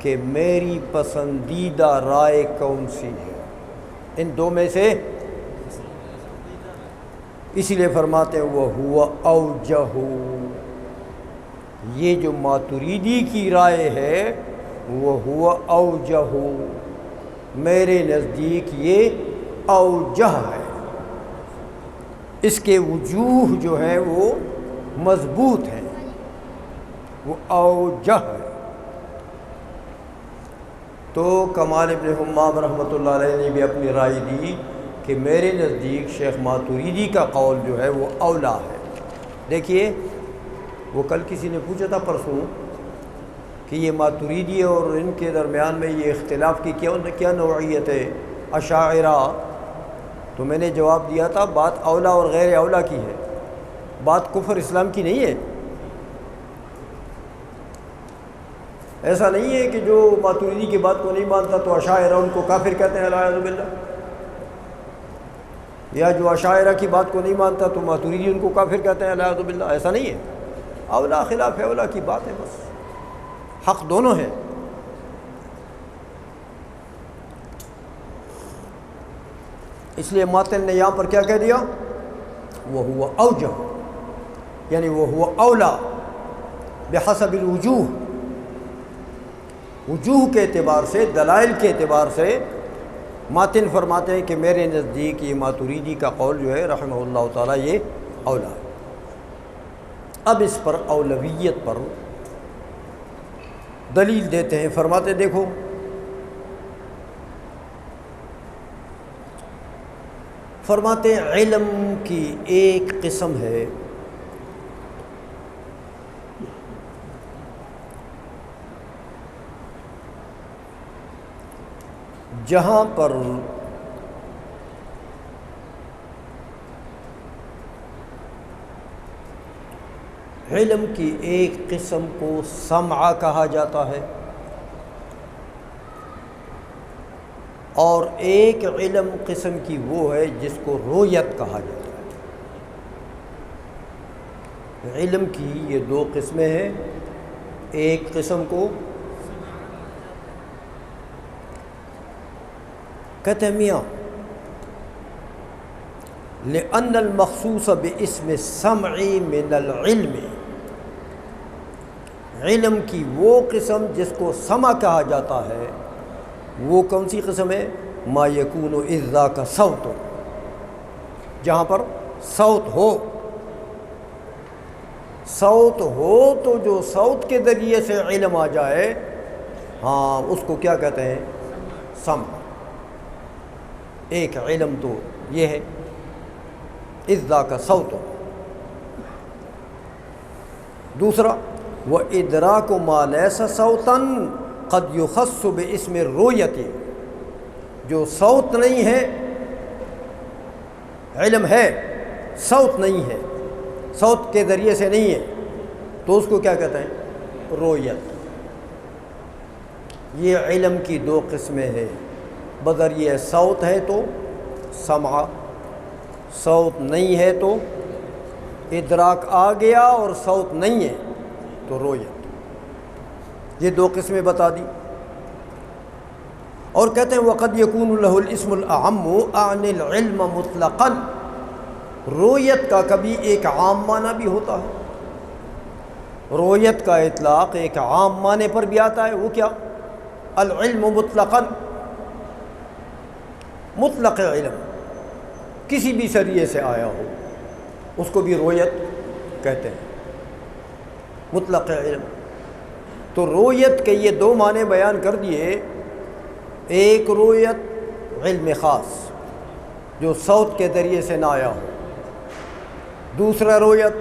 کہ میری پسندیدہ رائے کون سی ہے ان دو میں سے؟ اسی لیے فرماتے ہیں وہ ہوا اوجہ، یہ جو ماتریدی کی رائے ہے وہ ہوا اوجہ، میرے نزدیک یہ اوجہ ہے، اس کے وجوہ جو ہیں وہ مضبوط ہیں، وہ اوجہ ہے۔ تو کمال ابن حمام رحمۃ اللہ علیہ نے بھی اپنی رائے دی کہ میرے نزدیک شیخ ماتریدی کا قول جو ہے وہ اولا ہے۔ دیکھیے وہ کل کسی نے پوچھا تھا پرسوں کہ یہ ماتریدی اور ان کے درمیان میں یہ اختلاف کی کیا نوعیت ہے اشاعرہ، تو میں نے جواب دیا تھا بات اولا اور غیر اولا کی ہے، بات کفر اسلام کی نہیں ہے۔ ایسا نہیں ہے کہ جو ماتریدی کی بات کو نہیں مانتا تو اشاعرہ ان کو کافر کہتے ہیں اعوذ باللہ، یا جو اشاعرہ کی بات کو نہیں مانتا تو ماتریدی ان کو کافر کہتے ہیں اعوذ باللہ، ایسا نہیں ہے۔ اولا خلاف اولا کی بات ہے، بس حق دونوں ہیں۔ اس لیے ماتن نے یہاں پر کیا کہہ دیا؟ وہ ہوا اوجہ، یعنی وہ ہوا اولا بحسب الوجوہ، وجوہ کے اعتبار سے، دلائل کے اعتبار سے ماتن فرماتے ہیں کہ میرے نزدیک یہ ماتریدی کا قول جو ہے رحمہ اللہ تعالیٰ یہ اولا ہے۔ اب اس پر اولویت پر دلیل دیتے ہیں، فرماتے دیکھو فرماتے علم کی ایک قسم ہے جہاں پر علم کی ایک قسم کو سمع کہا جاتا ہے، اور ایک علم قسم کی وہ ہے جس کو رویت کہا جاتا ہے۔ علم کی یہ دو قسمیں ہیں، ایک قسم کو کہتے ہیں میاں لأن المخصوص باسم السمع من العلم، علم کی وہ قسم جس کو سمع کہا جاتا ہے وہ کون سی قسم ہے؟ ما یکون اذ ذاک صوت، جہاں پر صوت ہو، صوت ہو تو جو صوت کے ذریعے سے علم آ جائے، ہاں اس کو کیا کہتے ہیں؟ سمع۔ ایک علم تو یہ ہے اذ ذاک صوت، دوسرا وادراک ما لیس صوتا قد یخص باسم الرؤیت، جو صوت نہیں ہے علم ہے، صوت نہیں ہے، صوت کے ذریعے سے نہیں ہے، تو اس کو کیا کہتے ہیں؟ رؤیت۔ یہ علم کی دو قسمیں ہیں، بذریعہ صوت ہے تو سمع، صوت نہیں ہے تو ادراک آ گیا، اور صوت نہیں ہے تو رؤیت۔ یہ دو قسمیں بتا دی، اور کہتے ہیں وَقَدْ يَكُونُ لَهُ الْإِسْمُ الْأَعَمُّ عَنِ الْعِلْمَ مُطْلَقًا۔ رؤیت کا کبھی ایک عام معنی بھی ہوتا ہے، رؤیت کا اطلاق ایک عام معنی پر بھی آتا ہے، وہ کیا؟ العلم مطلقاً، مطلق علم کسی بھی ذریعے سے آیا ہو اس کو بھی رؤیت کہتے ہیں، مطلق علم۔ تو رؤیت کے یہ دو معنی بیان کر دیے، ایک رؤیت علم خاص جو صوت کے ذریعے سے نہ آیا ہو، دوسرا رؤیت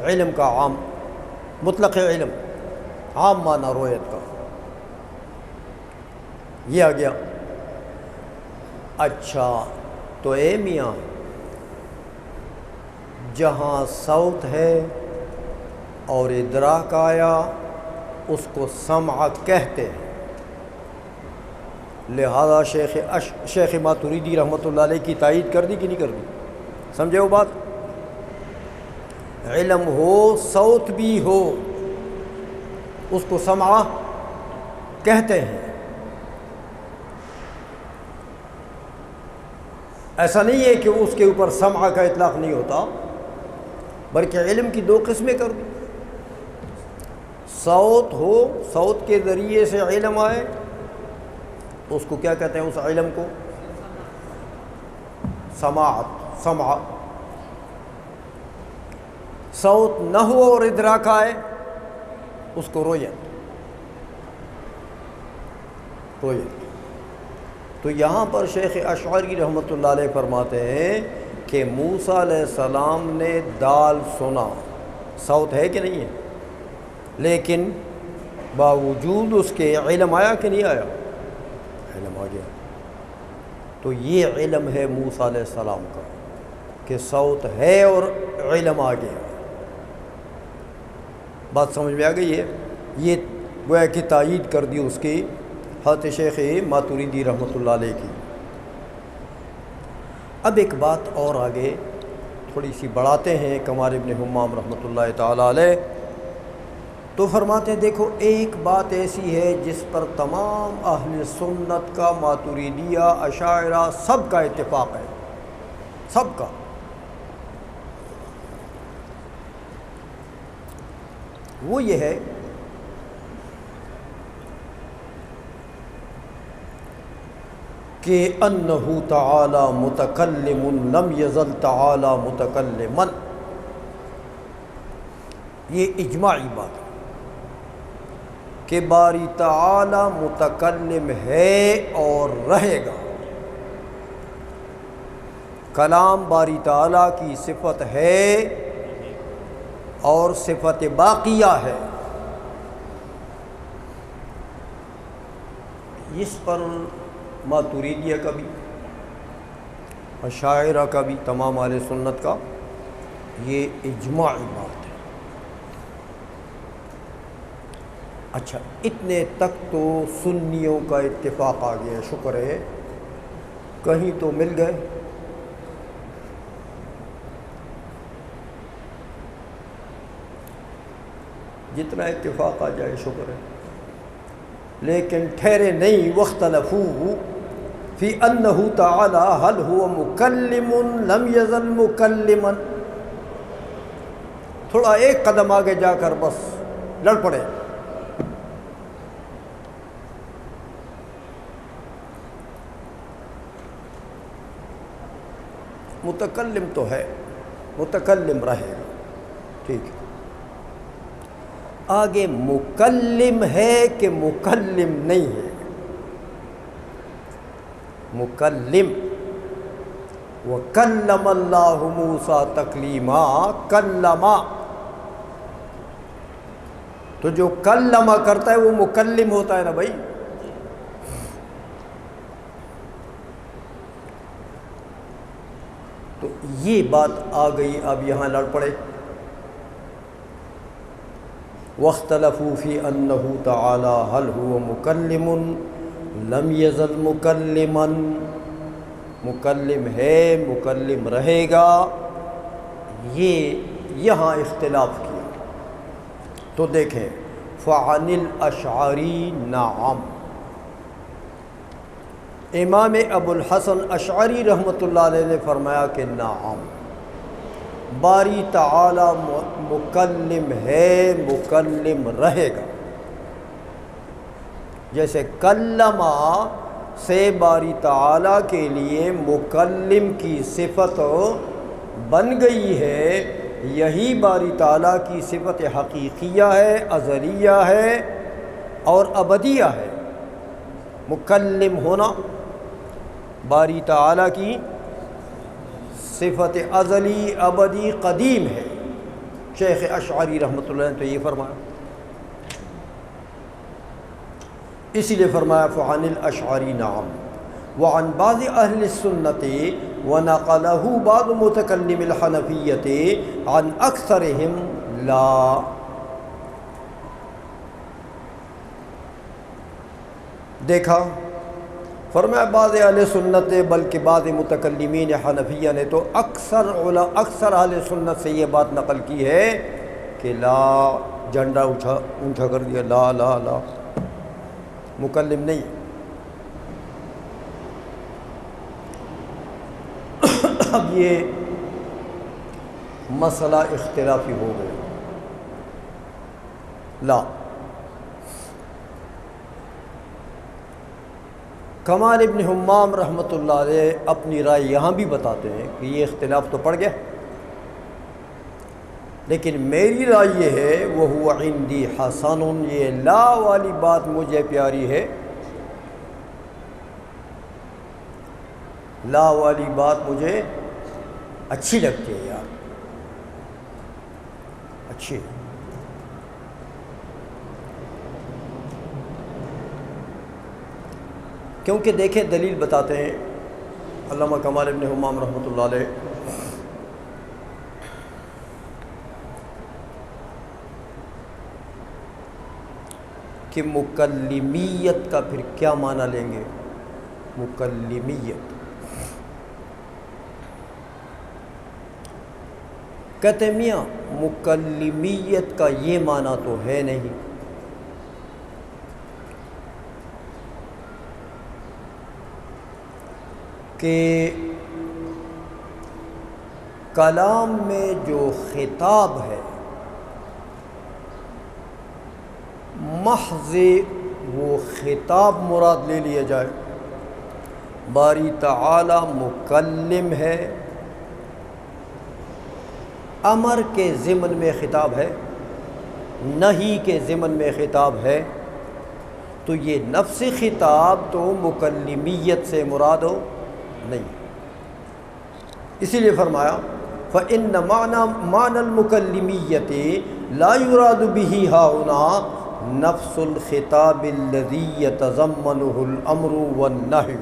علم کا عام، مطلق علم، عام معنی رؤیت کا، یہ آ گیا۔ اچھا تو اے میاں، جہاں صوت ہے اور ادراک آیا اس کو سمع کہتے ہیں، لہذا شیخ ماتوریدی رحمۃ اللہ علیہ کی تائید کر دی کہ نہیں کر دی؟ سمجھے وہ بات؟ علم ہو، صوت بھی ہو، اس کو سمع کہتے ہیں۔ ایسا نہیں ہے کہ اس کے اوپر سمع کا اطلاق نہیں ہوتا، بلکہ علم کی دو قسمیں کر دی، صوت ہو، صوت کے ذریعے سے علم آئے، اس کو کیا کہتے ہیں؟ اس علم کو سماعت، سمع۔ صوت نہ ہو اور ادراک آئے اس کو رؤیت، رؤیت۔ تو یہاں پر شیخ اشعری رحمۃ اللہ علیہ فرماتے ہیں کہ موسیٰ علیہ السلام نے دال سنا، صوت ہے کہ نہیں ہے، لیکن باوجود اس کے علم آیا کہ نہیں آیا؟ علم آ گیا۔ تو یہ علم ہے موسیٰ علیہ السلام کا کہ صوت ہے اور علم آ گیا۔ بات سمجھ میں آ گئی ہے؟ یہ گویا کہ تائید کر دی اس کی حضرت شیخ ماتوریدی رحمۃ اللہ علیہ کی۔ اب ایک بات اور آگے تھوڑی سی بڑھاتے ہیں کمال ابن حمام رحمۃ اللہ تعالیٰ علیہ، تو فرماتے ہیں دیکھو ایک بات ایسی ہے جس پر تمام اہل سنت کا، ماتوریدیہ، اشاعرہ، سب کا اتفاق ہے، سب کا۔ وہ یہ ہے کہ انہ تعالی متکلم لم یزل تعالی متکلما، یہ اجماعی بات ہے کہ باری تعالی متکلم ہے اور رہے گا، کلام باری تعالی کی صفت ہے اور صفت باقیہ ہے۔ اس پر ماتوریدیہ کا بھی، اشاعرہ کا بھی، تمام اہل سنت کا یہ اجماعی بات ہے۔ اچھا اتنے تک تو سنیوں کا اتفاق آ گیا، شکر ہے، کہیں تو مل گئے۔ جتنا اتفاق آ جائے شکر ہے، لیکن ٹھہرے نہیں۔ واختلفوا فی انہ تعالی هل هو مکلم لم یزل مکلما، تھوڑا ایک قدم آگے جا کر بس لڑ پڑے۔ متکلم تو ہے، متکلم رہے گا، ٹھیک ہے۔ آگے مکلم ہے کہ مکلم نہیں ہے؟ مکلم، وَكَلَّمَ اللَّهُ مُوسَىٰ تَكْلِيمًا، کلما، تو جو کلمہ کرتا ہے وہ مکلم ہوتا ہے نا بھائی۔ یہ بات آ گئی، اب یہاں لڑ پڑے۔ واختلفوا فی انہ تعالی هل هو مکلم لم یزل مکلما، مکلم ہے، مکلم رہے گا، یہ یہاں اختلاف کیا۔ تو دیکھیں، فعن الاشعری نعم، امام ابو الحسن اشعری رحمۃ اللہ علیہ نے فرمایا کہ نعم، باری تعالی مکلم ہے، مکلم رہے گا۔ جیسے کلمہ سے باری تعالی کے لیے مکلم کی صفت بن گئی ہے، یہی باری تعالیٰ کی صفت حقیقیہ ہے، ازلیہ ہے اور ابدیہ ہے۔ مکلم ہونا باری تعالیٰ کی صفت ازلی، ابدی، قدیم ہے۔ شیخ اشعری رحمۃ اللہ نے تو یہ فرمایا، اسی لیے فرمایا فعن الاشعری نعم، وعن بعض اہل السنت ونقلہ بعض متکلم الحنفیت عن اکثرہم لا۔ دیکھا، فرمایا بعض اہل سنت نے، بلکہ بعض متکلمین حنفیہ نے تو اکثر اہل سنت سے یہ بات نقل کی ہے کہ لا، جھنڈا اونچا کر دیا، لا لا لا، مکلم نہیں۔ اب یہ مسئلہ اختلافی ہو گیا۔ لا، کمال ابن حمام رحمۃ اللہ علیہ اپنی رائے یہاں بھی بتاتے ہیں کہ یہ اختلاف تو پڑ گیا، لیکن میری رائے یہ ہے وَهُوَ عِنْدِي حَسَنٌ، یہ لا والی بات مجھے پیاری ہے، لا والی بات مجھے اچھی لگتی ہے یار، اچھی ہے۔ کیونکہ دیکھیں دلیل بتاتے ہیں علامہ کمال ابن حمام رحمۃ اللہ علیہ، کہ مکلمیت کا پھر کیا معنی لیں گے؟ مکلمیت کہتے ہیں میاں مکلمیت کا یہ معنی تو ہے نہیں کہ کلام میں جو خطاب ہے محض وہ خطاب مراد لے لیا جائے۔ باری تعالی مکلم ہے، امر کے ضمن میں خطاب ہے، نہی کے ضمن میں خطاب ہے، تو یہ نفس خطاب تو مکلمیت سے مراد ہو نہیں۔ اسی لیے فرمایا فَإِنَّ مَعْنَى الْمُكَلِّمِيَّةِ لَا يُرَادُ بِهِ هَاهُنَا نفس الخطاب الذي يتضمنه الامر والنهي،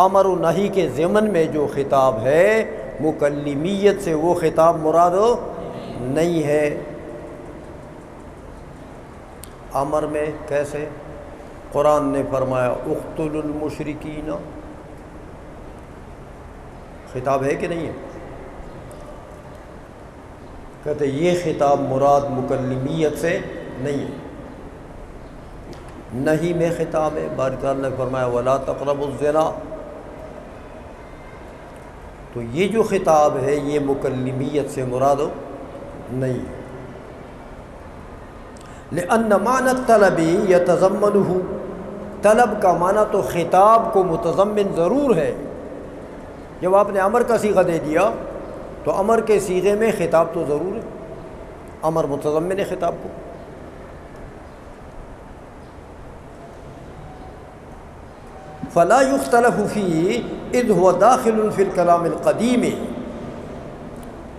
امر و نہی کے ضمن میں جو خطاب ہے مکلمیت سے وہ خطاب مراد نہیں ہے۔ امر میں کیسے؟ قرآن نے فرمایا اقتلوا المشرکین، خطاب ہے کہ نہیں ہے؟ کہتے یہ خطاب مراد مکلمیت سے نہیں ہے۔ نہیں میں خطاب ہے، باری تعالیٰ نے فرمایا وَلَا تَقْرَبُوا الزِّنَا، تو یہ جو خطاب ہے یہ مکلمیت سے مراد نہیں ہے۔ لِأَنَّ مَعْنَى الطَّلَبِ يَتَضَمَّنُهُ، طلب کا معنی تو خطاب کو متضمن ضرور ہے۔ جب آپ نے امر کا صیغہ دے دیا تو امر کے صیغے میں خطاب تو ضرور ہے، امر متضمن ہے خطاب کو۔ فلا يختلف فيه اذ هو داخل في الكلام القديم،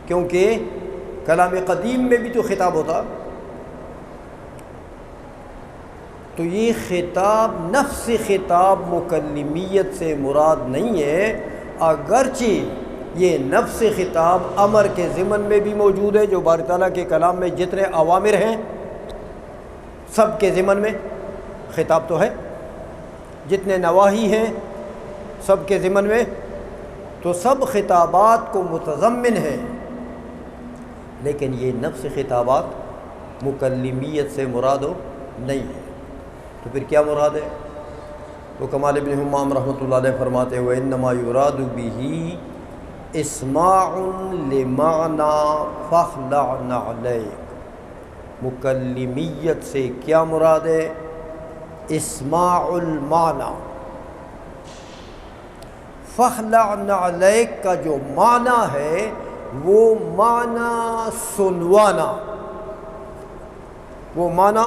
کیونکہ کلام قدیم میں بھی تو خطاب ہوتا، تو یہ خطاب نفس خطاب مکلمیت سے مراد نہیں ہے، اگرچہ یہ نفس خطاب امر کے ضمن میں بھی موجود ہے، جو باری تعالیٰ کے کلام میں جتنے اوامر ہیں سب کے ضمن میں خطاب تو ہے، جتنے نواہی ہیں سب کے ضمن میں، تو سب خطابات کو متضمن ہے، لیکن یہ نفس خطابات مکلمیت سے مراد نہیں ہے۔ تو پھر کیا مراد ہے؟ تو کمال ابن حمام رحمۃ اللہ علیہ فرماتے ہوئے انما یراد بہ اسماع لمعنی فاخلع نعلیک، مکلمیت سے کیا مراد ہے؟ اسماع المعنی۔ فاخلع نعلیک کا جو معنی ہے وہ معنی سنوانا، وہ معنی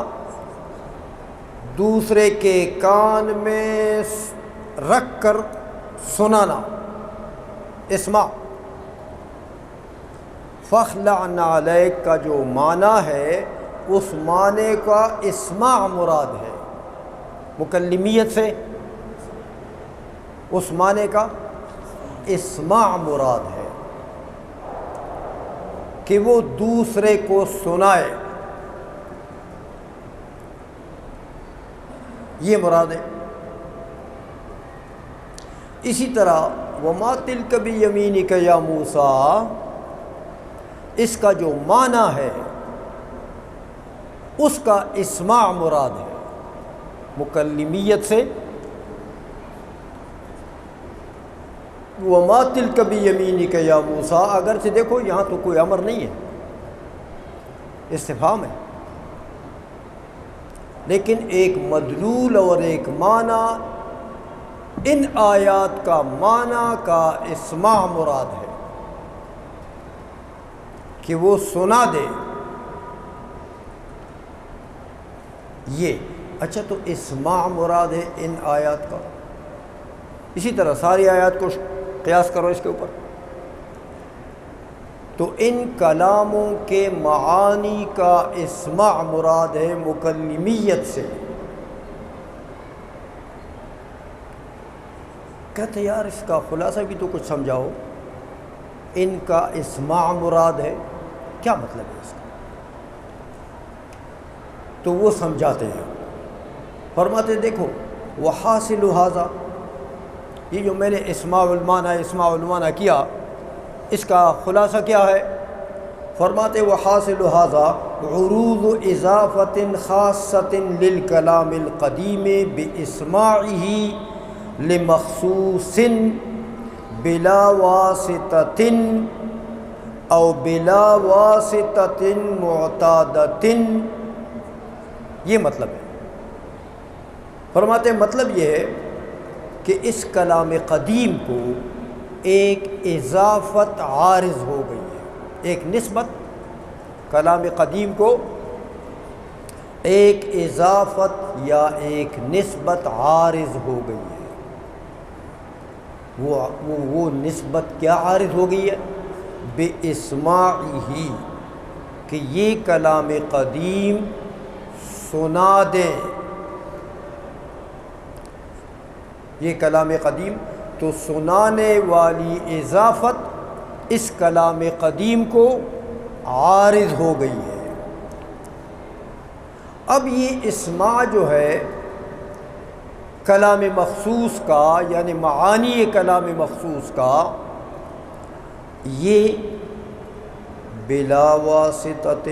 دوسرے کے کان میں رکھ کر سنانا، اسماع۔ فاخلع نعلیک کا جو معنی ہے اس معنی کا اسماع مراد ہے، مکلمیت سے اس معنی کا اسماع مراد ہے کہ وہ دوسرے کو سنائے، یہ مراد ہے۔ اسی طرح وَمَا تِلْكَ بِيَمِينِكَ يَا مُوسَىٰ، اس کا جو معنی ہے اس کا اسماع مراد ہے، مکلمیت سے وَمَا تِلْكَ بِيَمِينِكَ يَا مُوسَىٰ، اگرچہ دیکھو یہاں تو کوئی امر نہیں ہے، استفہام ہے، لیکن ایک مدلول اور ایک معنی، ان آیات کا معنی کا اسماع مراد ہے کہ وہ سنا دے، یہ اچھا تو اسماع مراد ہے ان آیات کا۔ اسی طرح ساری آیات کو قیاس کرو اس کے اوپر، تو ان کلاموں کے معانی کا اسماع مراد ہے مکلمیت سے۔ کہتے یار اس کا خلاصہ بھی تو کچھ سمجھاؤ، ان کا اسماع مراد ہے، کیا مطلب ہے اس کا؟ تو وہ سمجھاتے ہیں، فرماتے دیکھو وحاصل ھذا، یہ جو میں نے اسماع المعنی کیا، اس کا خلاصہ کیا ہے؟ فرماتے وحاصل ھذا عروض اضافۃ خاصۃ للکلام القدیم باسماعہ لمخصوص بلا واسطۃ او بلا واسطۃ معتادۃ، یہ مطلب ہے۔ فرماتے مطلب یہ ہے کہ اس کلام قدیم کو ایک اضافت عارض ہو گئی ہے، ایک نسبت، کلام قدیم کو ایک اضافت یا ایک نسبت عارض ہو گئی ہے۔ وہ نسبت کیا عارض ہو گئی ہے؟ بِإِسْمَاعِهِ، کہ یہ کلام قدیم سنا دیں، یہ کلام قدیم، تو سنانے والی اضافت اس کلام قدیم کو عارض ہو گئی ہے۔ اب یہ اسماع جو ہے کلام مخصوص کا، یعنی معانی کلام مخصوص کا، یہ بلا واسطۃ،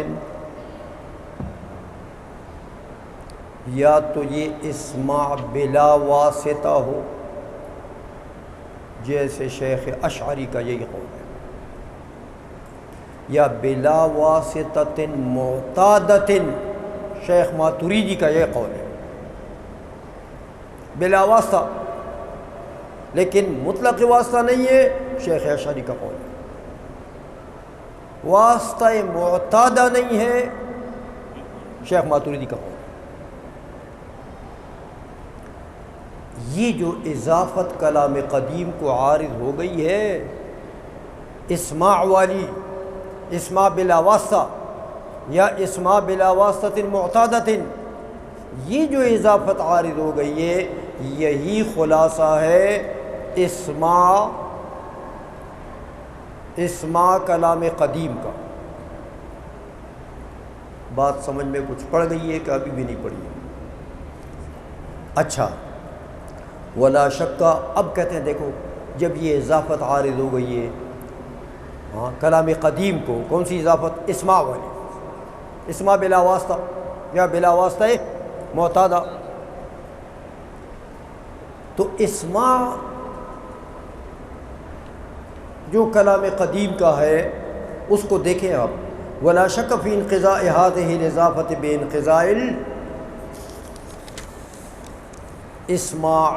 یا تو یہ اسماع بلا واسطہ ہو، جیسے شیخ اشعری کا یہی قول ہے، یا بلا واسطۃ معتادۃ، شیخ ماتریدی کا یہ قول ہے، بلا واسطہ، لیکن مطلق واسطہ نہیں ہے، شیخ اشعری کا قول ہے۔ واسطہ معتادہ نہیں ہے، شیخ ماتریدی کا قول ہے۔ یہ جو اضافت کلام قدیم کو عارض ہو گئی ہے، اسماع والی، اسماع بلا واسطہ یا اسماع بلا واسطۃ معتادۃ، یہ جو اضافت عارض ہو گئی ہے، یہی خلاصہ ہے اسماع اسما کلام قدیم کا. بات سمجھ میں کچھ پڑ گئی ہے کہ ابھی بھی نہیں پڑی ہے؟ اچھا، ولا شک. اب کہتے ہیں دیکھو جب یہ اضافت عارض ہو گئی ہے ہاں کلام قدیم کو، کون سی اضافت؟ اسما والی. اسما بلا واسطہ یا بلا واسطہ معتادہ. تو اسما جو کلام قدیم کا ہے اس کو دیکھیں آپ. ولا شک فی انقضاء هذه الاضافة بانقضاء الاسماع.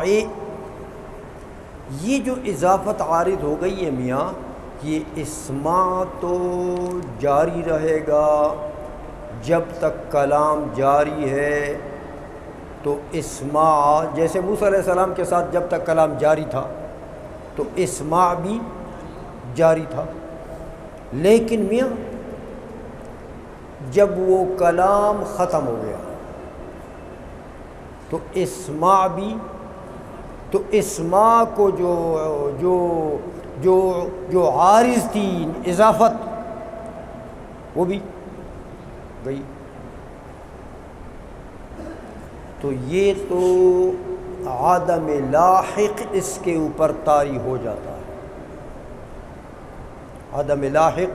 یہ جو اضافت عارض ہو گئی ہے میاں، یہ اسماع تو جاری رہے گا جب تک کلام جاری ہے. تو اسماع جیسے موسیٰ علیہ السلام کے ساتھ جب تک کلام جاری تھا تو اسماع بھی جاری تھا. لیکن میاں جب وہ کلام ختم ہو گیا تو اسماع بھی، تو اسماع کو جو عارض تھی اضافت وہ بھی گئی. تو یہ تو عدم لاحق اس کے اوپر طاری ہو جاتا ہے. عدم لاحق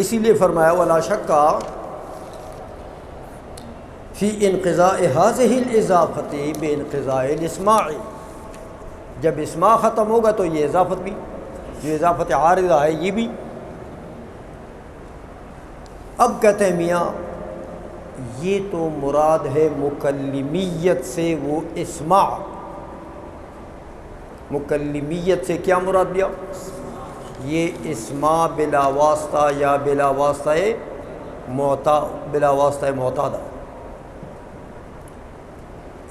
اسی لیے فرمایا ولا شک فی انقضاء هذه الاضافة بانقضاء الاسماع. جب اسماع ختم ہوگا تو یہ اضافت بھی، جو اضافت عارضہ ہے یہ بھی. اب کہتے ہیں میاں یہ تو مراد ہے مکلمیت سے وہ اسماع. مکلمیت سے کیا مراد لیا؟ یہ اسماع بلا واسطہ یا بلا واسطہ معتادہ.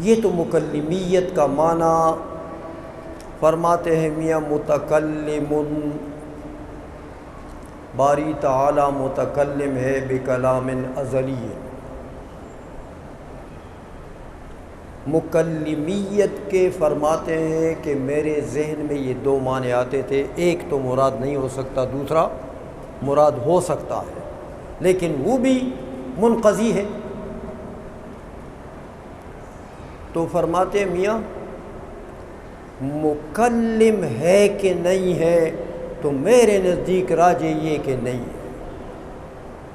یہ تو مکلمیت کا معنی فرماتے ہیں میاں متکلم. باری تعالی متکلم ہے بکلام ازلی. مکلمیت کے فرماتے ہیں کہ میرے ذہن میں یہ دو معنی آتے تھے، ایک تو مراد نہیں ہو سکتا، دوسرا مراد ہو سکتا ہے، لیکن وہ بھی منقضی ہے. تو فرماتے ہیں میاں مکلم ہے کہ نہیں ہے، تو میرے نزدیک راجح یہ کہ نہیں ہے.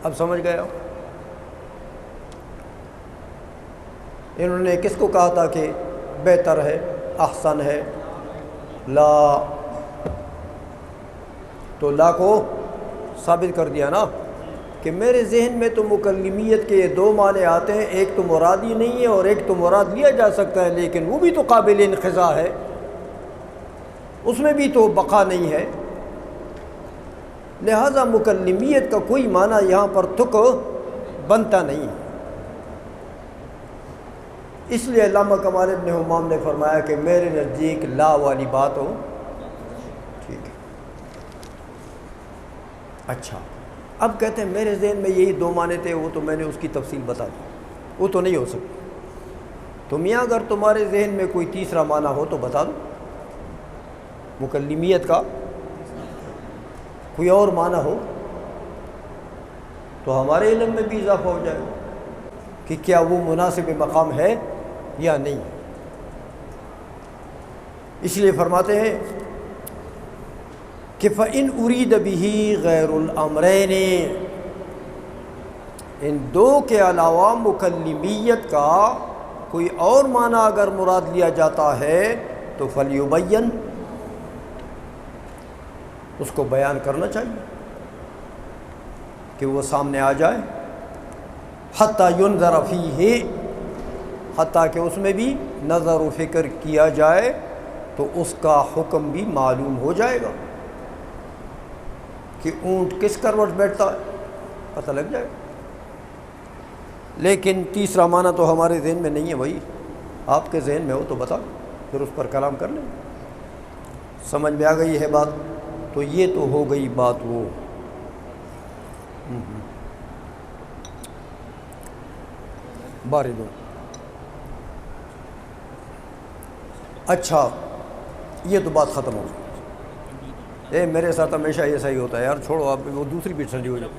اب سمجھ گئے ہو؟ انہوں نے کس کو کہا تھا کہ بہتر ہے، احسن ہے؟ لا. تو لا کو ثابت کر دیا نا کہ میرے ذہن میں تو مکلمیت کے یہ دو معنی آتے ہیں، ایک تو مراد ہی نہیں ہے اور ایک تو مراد لیا جا سکتا ہے، لیکن وہ بھی تو قابل انقضاء ہے، اس میں بھی تو بقا نہیں ہے. لہذا مکلمیت کا کوئی معنی یہاں پر تک بنتا نہیں ہے. اس لیے علامہ کمال ابن حمام نے فرمایا کہ میرے نزدیک لا والی بات ہو ٹھیک ہے. اچھا، اب کہتے ہیں میرے ذہن میں یہی دو معنی تھے، وہ تو میں نے اس کی تفصیل بتا دی، وہ تو نہیں ہو سکتی. تو میاں اگر تمہارے ذہن میں کوئی تیسرا معنی ہو تو بتا دو. مکلمیت کا کوئی اور معنی ہو تو ہمارے علم میں بھی اضافہ ہو جائے گا کہ کیا وہ مناسب مقام ہے یا نہیں. اس لیے فرماتے ہیں کہ فَإِنْ أُرِيدَ بِهِ غَيْرُ الْأَمْرَيْنِ. ان دو کے علاوہ مکلمیت کا کوئی اور معنی اگر مراد لیا جاتا ہے تو فَلْيُبَيَّنْ، اس کو بیان کرنا چاہیے کہ وہ سامنے آ جائے. حتیٰ يُنظَرَ فِيهِ، حتیٰ کہ اس میں بھی نظر و فکر کیا جائے تو اس کا حکم بھی معلوم ہو جائے گا کہ اونٹ کس کروٹ بیٹھتا ہے، پتہ لگ جائے گا. لیکن تیسرا معنی تو ہمارے ذہن میں نہیں ہے. بھائی آپ کے ذہن میں ہو تو بتا، پھر اس پر کلام کر لیں. سمجھ میں آ گئی ہے بات؟ تو یہ تو ہو گئی بات وہ. باردوں. اچھا، یہ تو بات ختم ہو گئی. میرے ساتھ ہمیشہ ایسا ہی ہوتا ہے یار، چھوڑو آپ، وہ دوسری بھی ٹھنڈی ہو جائے،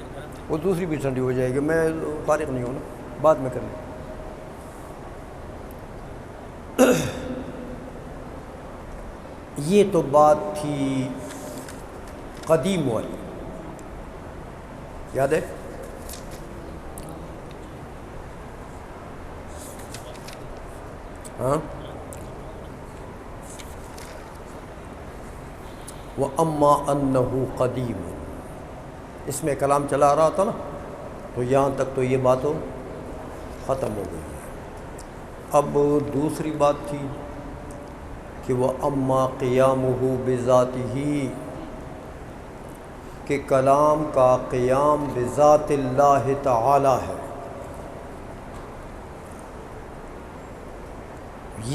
وہ دوسری بھی ٹھنڈی ہو جائے گی، میں فارغ نہیں ہوں نا، بعد میں کر لیں۔ یہ تو بات تھی قدیم والی، یاد ہے؟ ہاں، وَأَمَّا أَنَّهُ قَدِيمٌ، اس میں کلام چلا آ رہا تھا نا، تو یہاں تک تو یہ بات ختم ہو گئی ہے۔ اب دوسری بات تھی کہ وَأَمَّا قِيَامُهُ بِذَاتِهِ، کہ کلام کا قیام بذات اللہ تعالی ہے،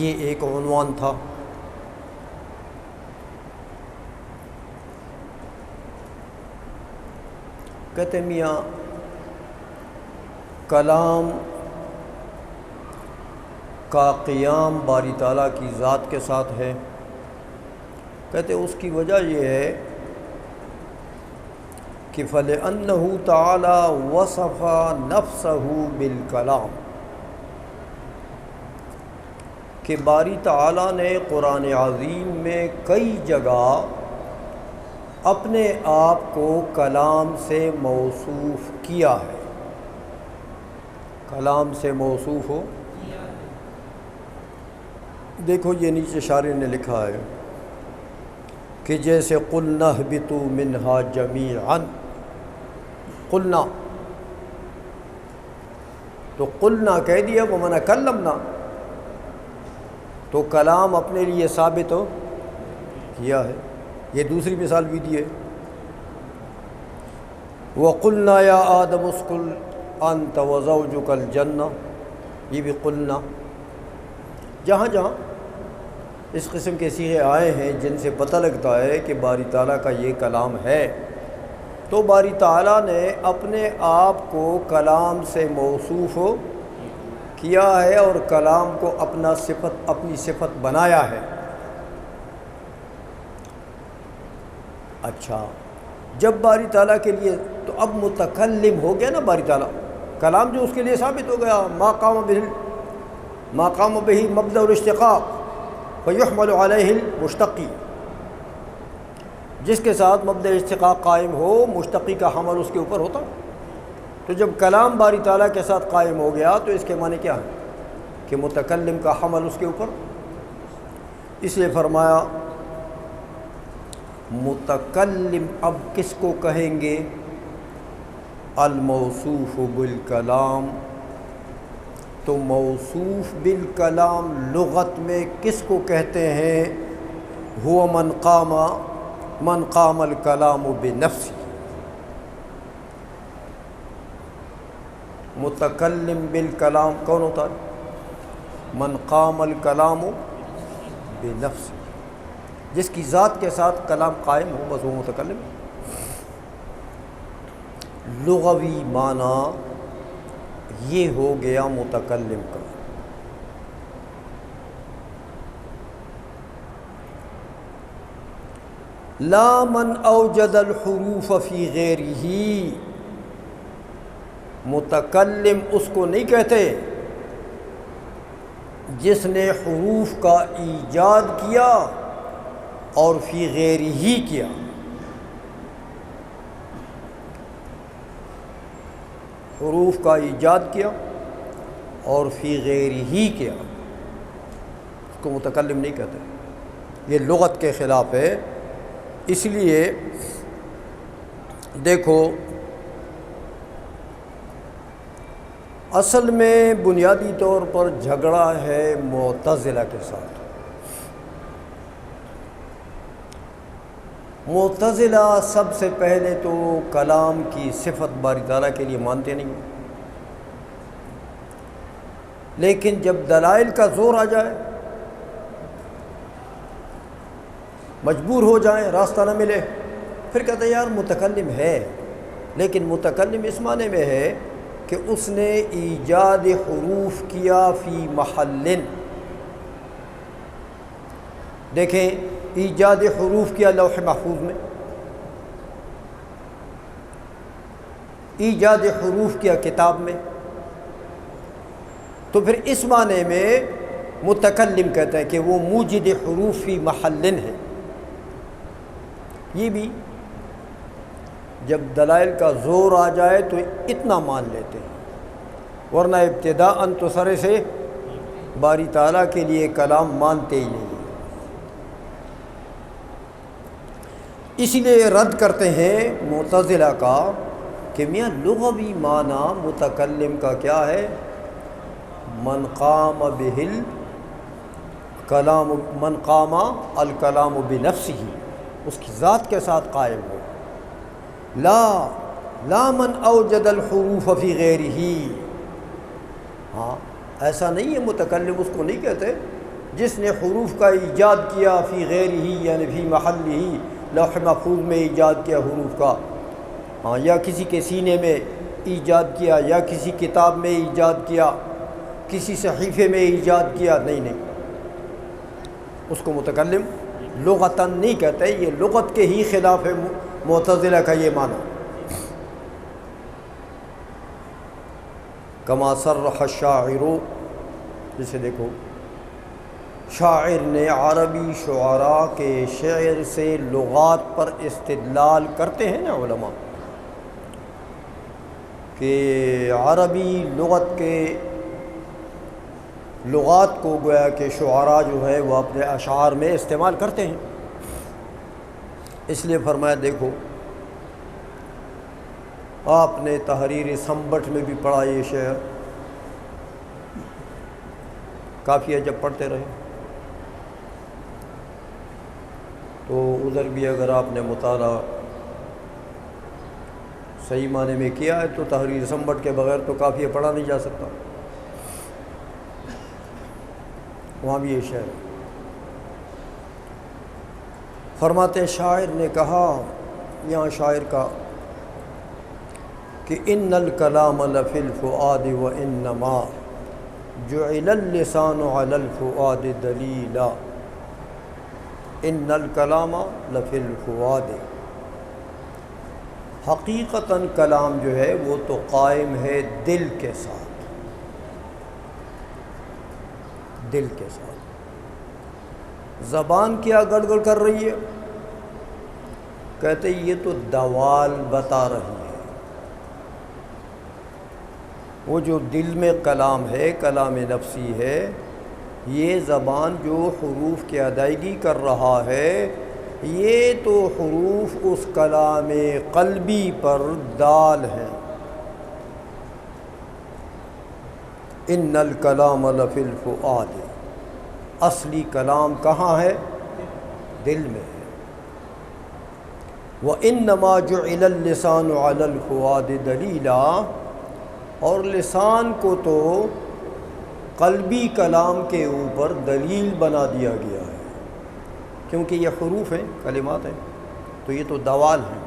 یہ ایک عنوان تھا۔ کہتے میاں کلام کا قیام باری تعالیٰ کی ذات کے ساتھ ہے، کہتے اس کی وجہ یہ ہے کہ فَلِأَنَّهُ تَعَالَى وَصَفَ نَفْسَهُ بِالْكَلَامِ، کہ باری تعالیٰ نے قرآن عظیم میں کئی جگہ اپنے آپ کو کلام سے موصوف کیا ہے، کلام سے موصوف ہو۔ دیکھو یہ نیچے شارح نے لکھا ہے کہ جیسے قُلْنَا اهْبِطُوا مِنْهَا جَمِيعًا، قلنا تو قلنا کہہ دیا، وَمَنَا کلمنا، تو کلام اپنے لیے ثابت ہو کیا ہے۔ یہ دوسری مثال بھی دی ہے، وَقُلْنَا يَا آدَمُ اسْكُنْ أَنْتَ وَزَوْجُكَ الْجَنَّةَ، یہ بھی قلنا۔ جہاں جہاں اس قسم کے صیغے آئے ہیں جن سے پتہ لگتا ہے کہ باری تعالیٰ کا یہ کلام ہے، تو باری تعالیٰ نے اپنے آپ کو کلام سے موصوف کیا ہے اور کلام کو اپنی صفت بنایا ہے۔ اچھا، جب باری تعالیٰ کے لیے، تو اب متکلم ہو گیا نا باری تعالیٰ، کلام جو اس کے لیے ثابت ہو گیا، ما قام به مبدأ الاشتقاق فیحمل علیہ المشتقی، جس کے ساتھ مبدأ اشتقاق قائم ہو مشتقی کا حمل اس کے اوپر ہوتا۔ تو جب کلام باری تعالیٰ کے ساتھ قائم ہو گیا تو اس کے معنی کیا ہے کہ متکلم کا حمل اس کے اوپر، اس لیے فرمایا متکلم اب کس کو کہیں گے؟ الموصوف بالکلام، تو موصوف بالکلام لغت میں کس کو کہتے ہیں؟ هو من قام الکلام بنفسه، متکلم بالکلام کون ہوتا ہے؟ من قام الکلام بنفسه، جس کی ذات کے ساتھ کلام قائم ہو، بس وہ متکلم۔ لغوی معنی یہ ہو گیا متکلم کا۔ لا من اوجد الحروف فی غیرہ، متکلم اس کو نہیں کہتے جس نے حروف کا ایجاد کیا اور فی غیرہ کیا۔ حروف کا ایجاد کیا اور فی غیرہ کیا، اس کو متکلم نہیں کہتے، یہ لغت کے خلاف ہے۔ اس لیے دیکھو اصل میں بنیادی طور پر جھگڑا ہے معتزلہ کے ساتھ۔ معتزلہ سب سے پہلے تو کلام کی صفت باری تعالیٰ کے لیے مانتے نہیں، لیکن جب دلائل کا زور آ جائے، مجبور ہو جائیں، راستہ نہ ملے، پھر کہتے ہیں یار متکلم ہے، لیکن متکلم اس معنی میں ہے کہ اس نے ایجاد حروف کیا فی محل۔ دیکھیں ایجاد حروف کیا لوح محفوظ میں، ایجاد حروف کیا کتاب میں، تو پھر اس معنی میں متکلم کہتے ہیں کہ وہ موجد حروف فی محل ہے۔ یہ بھی جب دلائل کا زور آ جائے تو اتنا مان لیتے ہیں، ورنہ ابتداءً تو سرے سے باری تعالیٰ کے لیے کلام مانتے ہی نہیں۔ اس لیے رد کرتے ہیں معتزلہ کا کہ میاں لغوی معنی متکلم کا کیا ہے؟ من قام بہل کلام، من قام الکلام بنفسہ، اس کی ذات کے ساتھ قائم ہو، لا من اوجد الحروف فی غیرہ۔ ہاں ایسا نہیں ہے، متکلم اس کو نہیں کہتے جس نے حروف کا ایجاد کیا فی غیرہ، یعنی فی محلہ، لوح محفوظ میں ایجاد کیا حروف کا، ہاں، یا کسی کے سینے میں ایجاد کیا، یا کسی کتاب میں ایجاد کیا، کسی صحیفے میں ایجاد کیا، نہیں، اس کو متکلم لغتاً نہیں کہتے، یہ لغت کے ہی خلاف ہے معتزلہ کا یہ معنی۔ کما صرح الشاعر، جسے دیکھو شاعر نے عربی شعراء کے شعر سے لغات پر استدلال کرتے ہیں نا علماء، کہ عربی لغت کے لغات کو گویا کہ شعراء جو ہے وہ اپنے اشعار میں استعمال کرتے ہیں۔ اس لیے فرمایا دیکھو، آپ نے تحریر سنبٹ میں بھی پڑھا یہ شعر، کافیہ جب پڑھتے رہے تو ادھر بھی اگر آپ نے مطالعہ صحیح معنی میں کیا ہے تو تحریر سنبٹ کے بغیر تو کافیہ پڑھا نہیں جا سکتا، وہاں بھی یہ شعر ہے۔ فرماتے شاعر نے کہا، یہاں شاعر کا، کہ ان الکلام لفی الفؤاد وانما جعل اللسان علی الفؤاد دلیلا۔ ان الکلام لفی الفؤاد، حقیقتاً کلام جو ہے وہ تو قائم ہے دل کے ساتھ، دل کے ساتھ۔ زبان کیا گڑگڑ کر رہی ہے؟ کہتے یہ تو دوال بتا رہی ہے۔ وہ جو دل میں کلام ہے، کلام نفسی ہے، یہ زبان جو حروف کی ادائیگی کر رہا ہے، یہ تو حروف اس کلام قلبی پر دال ہیں۔ ان الکلام لفی الفؤاد، اصلی کلام کہاں ہے؟ دل میں ہے۔ وانما جعل اللسان علی الفؤاد دلیلا، اور لسان کو تو قلبی کلام کے اوپر دلیل بنا دیا گیا ہے، کیونکہ یہ حروف ہیں، کلمات ہیں، تو یہ تو دوال ہیں۔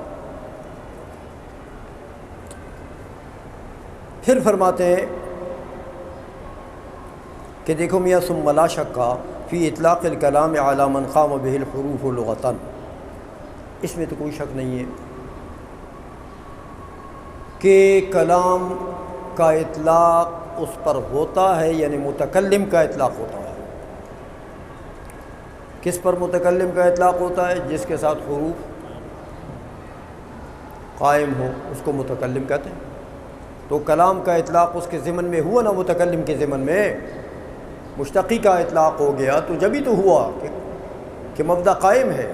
پھر فرماتے ہیں کہ دیکھو میاں ثم لا شک فی اطلاق الکلام علی من قام بہ الحروف لغتاً، اس میں تو کوئی شک نہیں ہے کہ کلام کا اطلاق اس پر ہوتا ہے، یعنی متکلم کا اطلاق ہوتا ہے۔ کس پر متکلم کا اطلاق ہوتا ہے؟ جس کے ساتھ حروف قائم ہو، اس کو متکلم کہتے ہیں۔ تو کلام کا اطلاق اس کے ضمن میں ہوا نا، متکلم کے ضمن میں مشتقی کا اطلاق ہو گیا، تو جبھی تو ہوا کہ مبدا قائم ہے۔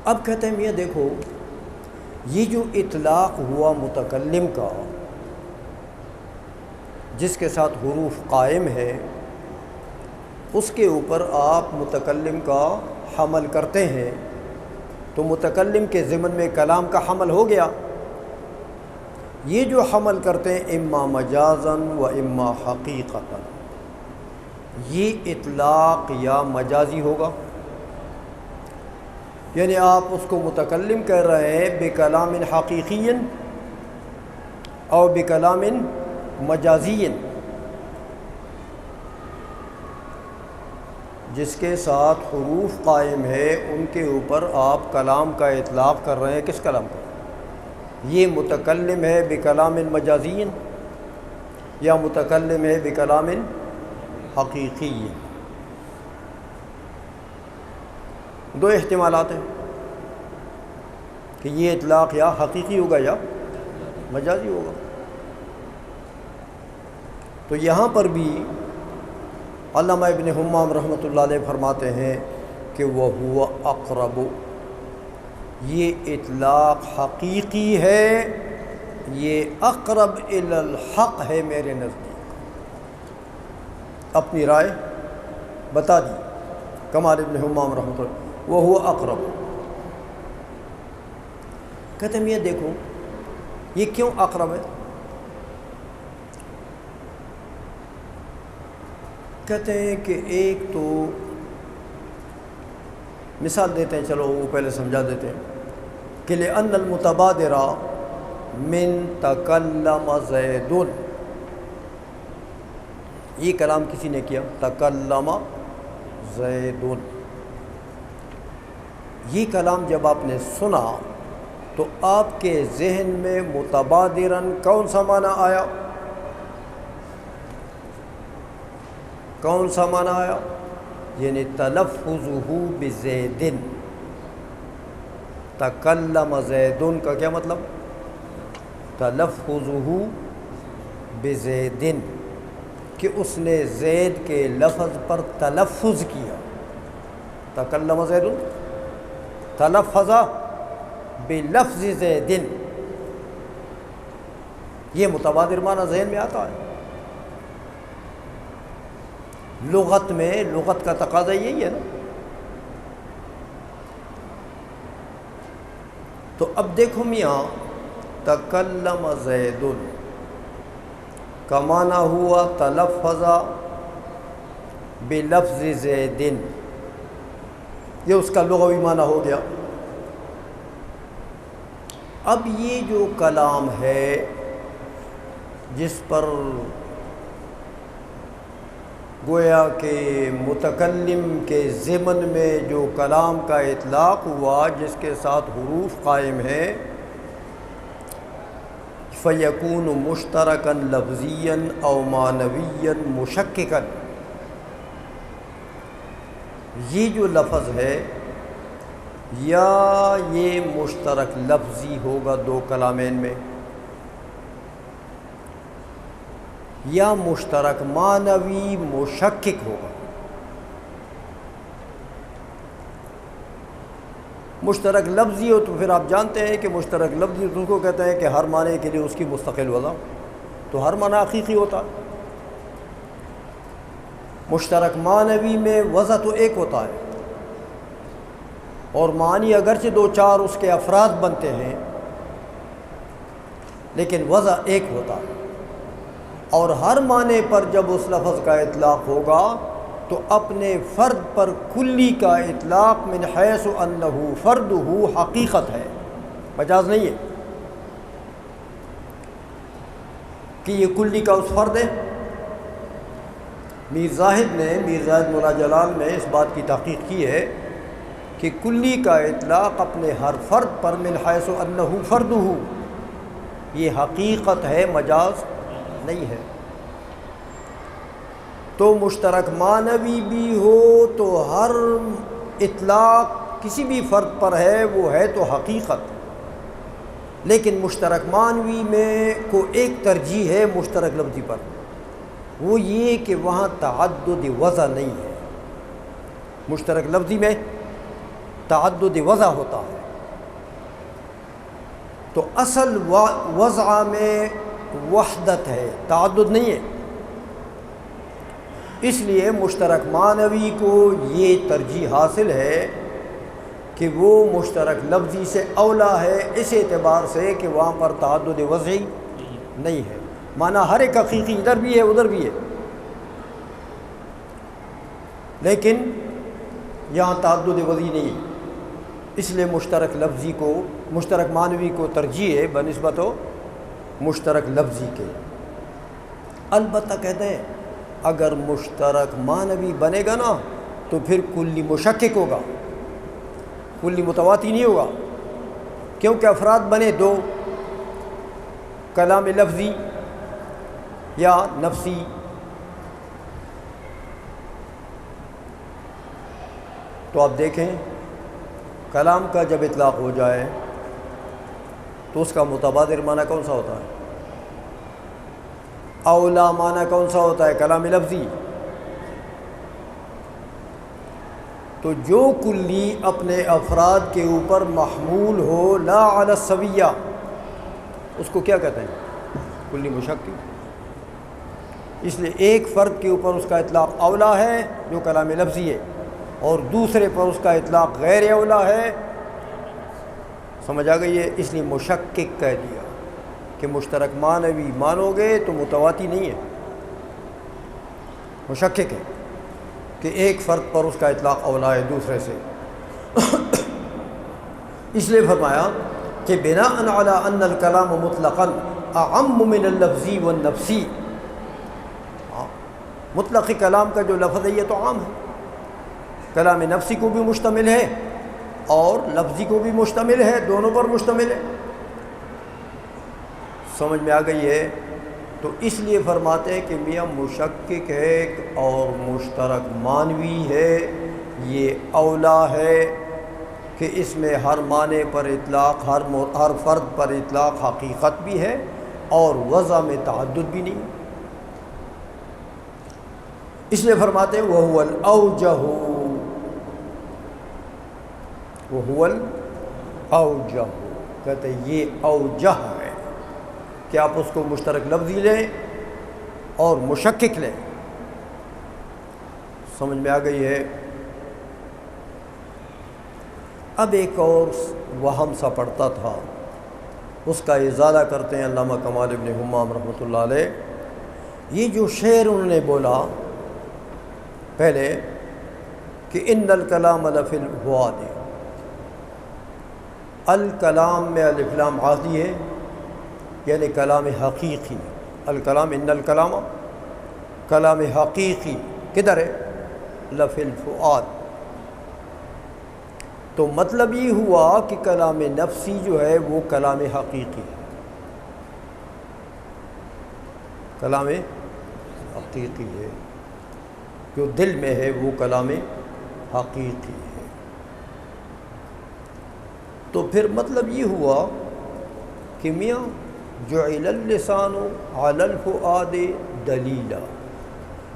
اب کہتے ہیں میاں دیکھو، یہ جو اطلاق ہوا متکلم کا جس کے ساتھ حروف قائم ہے، اس کے اوپر آپ متکلم کا حمل کرتے ہیں، تو متکلم کے ضمن میں کلام کا حمل ہو گیا۔ یہ جو حمل کرتے ہیں اما مجازاً و اما حقیقتاً، یہ اطلاق یا مجازی ہوگا، یعنی آپ اس کو متکلم کہہ رہے ہیں بکلام حقیقی اور بکلام مجازی۔ جس کے ساتھ حروف قائم ہے ان کے اوپر آپ کلام کا اطلاق کر رہے ہیں. کس کلام کا؟ یہ متکلم ہے بکلام مجازی یا متکلم ہے بکلام حقیقی؟ دو احتمالات ہیں کہ یہ اطلاق یا حقیقی ہوگا یا مجازی ہوگا. تو یہاں پر بھی علامہ ابن حمام رحمۃ اللہ علیہ فرماتے ہیں کہ وَهُوَ اقرب، یہ اطلاق حقیقی ہے، یہ اقرب الی الحق ہے میرے نزدیک. اپنی رائے بتا دی کمال ابن حمام رحمۃ اللہ. وَهُوَ اقرب، کہتے ہیں یہ دیکھو یہ کیوں اقرب ہے؟ کہتے ہیں کہ ایک تو مثال دیتے ہیں، چلو وہ پہلے سمجھا دیتے ہیں کہ لِأَنَّ الْمُتَبَادِرَ مِن تَكَلَّمَ زَيْدٌ، یہ کلام کسی نے کیا، تَكَلَّمَ زَيْدٌ، یہ کلام جب آپ نے سنا تو آپ کے ذہن میں متبادراً کون سا معنی آیا؟ کون سا معنی آیا؟ یعنی تلفظہ بزیدن. تکلم زیدن کا کیا مطلب؟ تلفظہ بزیدن، کہ اس نے زید کے لفظ پر تلفظ کیا. تکلم زیدن تلفظ بلفظ زیدن، یہ متبادر معنی ذہن میں آتا ہے. لغت میں لغت کا تقاضا یہی ہے نا. تو اب دیکھو میاں، تکلم زید کا معنی ہوا تلفظ بلفظ زیدن، یہ اس کا لغوی معنی ہو گیا. اب یہ جو کلام ہے جس پر گویا کہ متکلم کے ضمن میں جو کلام کا اطلاق ہوا جس کے ساتھ حروف قائم ہیں، فَيَكُونُ مُشْتَرَكًا لَفْظِيًّا أَوْ مَعْنَوِيًّا مُشَكِّكًا، یہ جو لفظ ہے یا یہ مشترک لفظی ہوگا دو کلامین میں، یا مشترک معنوی مشکک ہوگا. مشترک لفظی ہو تو پھر آپ جانتے ہیں کہ مشترک لفظی اس کو کہتے ہیں کہ ہر معنی کے لیے اس کی مستقل وضع، تو ہر معنی حقیقی ہوتا. مشترک معنوی میں وضع تو ایک ہوتا ہے، اور معنی اگرچہ دو چار اس کے افراد بنتے ہیں لیکن وضع ایک ہوتا ہے. اور ہر معنی پر جب اس لفظ کا اطلاق ہوگا تو اپنے فرد پر کلی کا اطلاق من حیث انہ فردہ حقیقت ہے، مجاز نہیں ہے کہ یہ کلی کا اس فرد ہے. میر زاہد مولا جلال نے اس بات کی تحقیق کی ہے کہ کلی کا اطلاق اپنے ہر فرد پر من حیث انہ فردہ، یہ حقیقت ہے، مجاز نہیں ہے. تو مشترک معنوی بھی ہو تو ہر اطلاق کسی بھی فرد پر ہے وہ ہے تو حقیقت، لیکن مشترک معنوی میں کو ایک ترجیح ہے مشترک لفظی پر، وہ یہ کہ وہاں تعدد وضع نہیں ہے. مشترک لفظی میں تعدد وضع ہوتا ہے، تو اصل وضع میں وحدت ہے، تعدد نہیں ہے. اس لیے مشترک معنوی کو یہ ترجیح حاصل ہے کہ وہ مشترک لفظی سے اولا ہے، اس اعتبار سے کہ وہاں پر تعدد وضعی نہیں ہے. معنی ہر ایک حقیقی ادھر بھی ہے ادھر بھی ہے، لیکن یہاں تعدد وضعی نہیں ہے. اس لیے مشترک لفظی کو، مشترک معنوی کو ترجیح ہے بنسبت و مشترک لفظی کے. البتہ کہتے ہیں اگر مشترک معنوی بنے گا نا تو پھر کلی مشکک ہوگا، کلی متواتی نہیں ہوگا، کیونکہ افراد بنے دو، کلام لفظی یا نفسی۔ تو آپ دیکھیں کلام کا جب اطلاق ہو جائے تو اس کا متبادر معنی کون سا ہوتا ہے؟ اولا معنی کون سا ہوتا ہے؟ کلام لفظی۔ تو جو کلی اپنے افراد کے اوپر محمول ہو لا علی السویہ، اس کو کیا کہتے ہیں؟ کلی مشکک۔ اس لیے ایک فرد کے اوپر اس کا اطلاق اولا ہے جو کلام لفظی ہے، اور دوسرے پر اس کا اطلاق غیر اولا ہے۔ سمجھ آ گئی ہے؟ اس لیے مشکک کہہ دیا کہ مشترک معنوی مانو گے تو متواتی نہیں ہے، مشکک ہے کہ ایک فرد پر اس کا اطلاق اولا ہے دوسرے سے۔ اس لیے فرمایا کہ بناء علی ان الکلام مطلقا اعم من اللفظی والنفسی، مطلق کلام کا جو لفظ ہے یہ تو عام ہے، کلام نفسی کو بھی مشتمل ہے اور لفظی کو بھی مشتمل ہے، دونوں پر مشتمل ہے۔ سمجھ میں آ گئی ہے؟ تو اس لیے فرماتے ہیں کہ میاں مشکک ہے اور مشترک معنوی ہے، یہ اولا ہے کہ اس میں ہر معنی پر اطلاق، ہر فرد پر اطلاق حقیقت بھی ہے اور وضع میں تعدد بھی نہیں۔ اس لیے فرماتے ہیں وَهُوَ الْأَوْجَهُ، وَهُوَ الْأَوْجَهُ، کہتے ہیں یہ اوجہ ہے کہ آپ اس کو مشترک لفظی لیں اور مشکک لیں۔ سمجھ میں آ گئی ہے؟ اب ایک اور وہم سا پڑتا تھا، اس کا ازالہ کرتے ہیں علامہ کمال ابن حمام رحمۃ اللہ علیہ۔ یہ جو شعر انہوں نے بولا پہلے کہ ان الکلام لفی الفؤاد، الکلام میں الف لام عاطی ہے یعنی کلام حقیقی، الکلام ان الکلام کلام حقیقی کدھر ہے؟ لفی الفؤاد۔ تو مطلب یہ ہوا کہ کلام نفسی جو ہے وہ کلام حقیقی ہے، کلام حقیقی ہے، جو دل میں ہے وہ کلام حقیقی ہے۔ تو پھر مطلب یہ ہوا کہ میاں جعل اللسان علی الفؤاد دلیلا،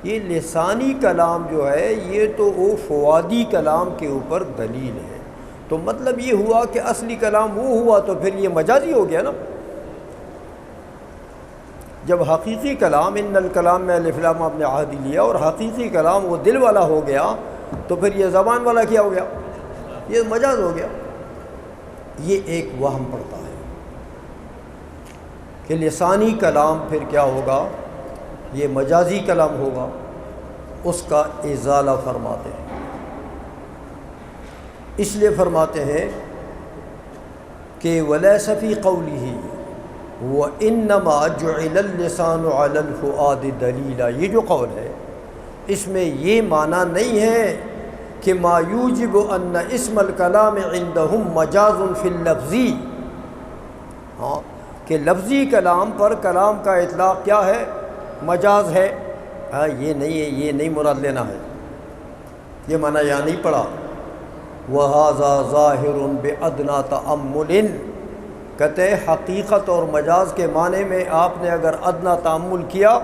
یہ لسانی کلام جو ہے یہ تو وہ فؤادی کلام کے اوپر دلیل ہے۔ تو مطلب یہ ہوا کہ اصلی کلام وہ ہوا تو پھر یہ مجازی ہو گیا نا۔ جب حقیقی کلام ان الکلام میں الف لام آپ نے عہدی لیا اور حقیقی کلام وہ دل والا ہو گیا تو پھر یہ زبان والا کیا ہو گیا؟ یہ مجاز ہو گیا۔ یہ ایک وہم پڑتا ہے کہ لسانی کلام پھر کیا ہوگا؟ یہ مجازی کلام ہوگا، اس کا ازالہ فرماتے ہیں۔ اس لیے فرماتے ہیں کہ وَلَيْسَ فِي قَوْلِهِ وَإِنَّمَا جُعِلَ اللِّسَانُ عَلَى الْفُؤَادِ دَلِيلًا، یہ جو قول ہے اس میں یہ معنی نہیں ہے کہ ما یوجب ان اسم الکلام عندهم مجاز فی اللفظی، ہاں کہ لفظی کلام پر کلام کا اطلاق کیا ہے؟ مجاز ہے۔ ہاں یہ نہیں ہے، یہ نہیں مراد لینا ہے، یہ معنی یہاں نہیں پڑا۔ وَهَذَا ظَاهِرٌ بِأَدْنَى تَأَمُّلٍ، کہتے ہیں حقیقت اور مجاز کے معنی میں آپ نے اگر ادنا تأمل کیا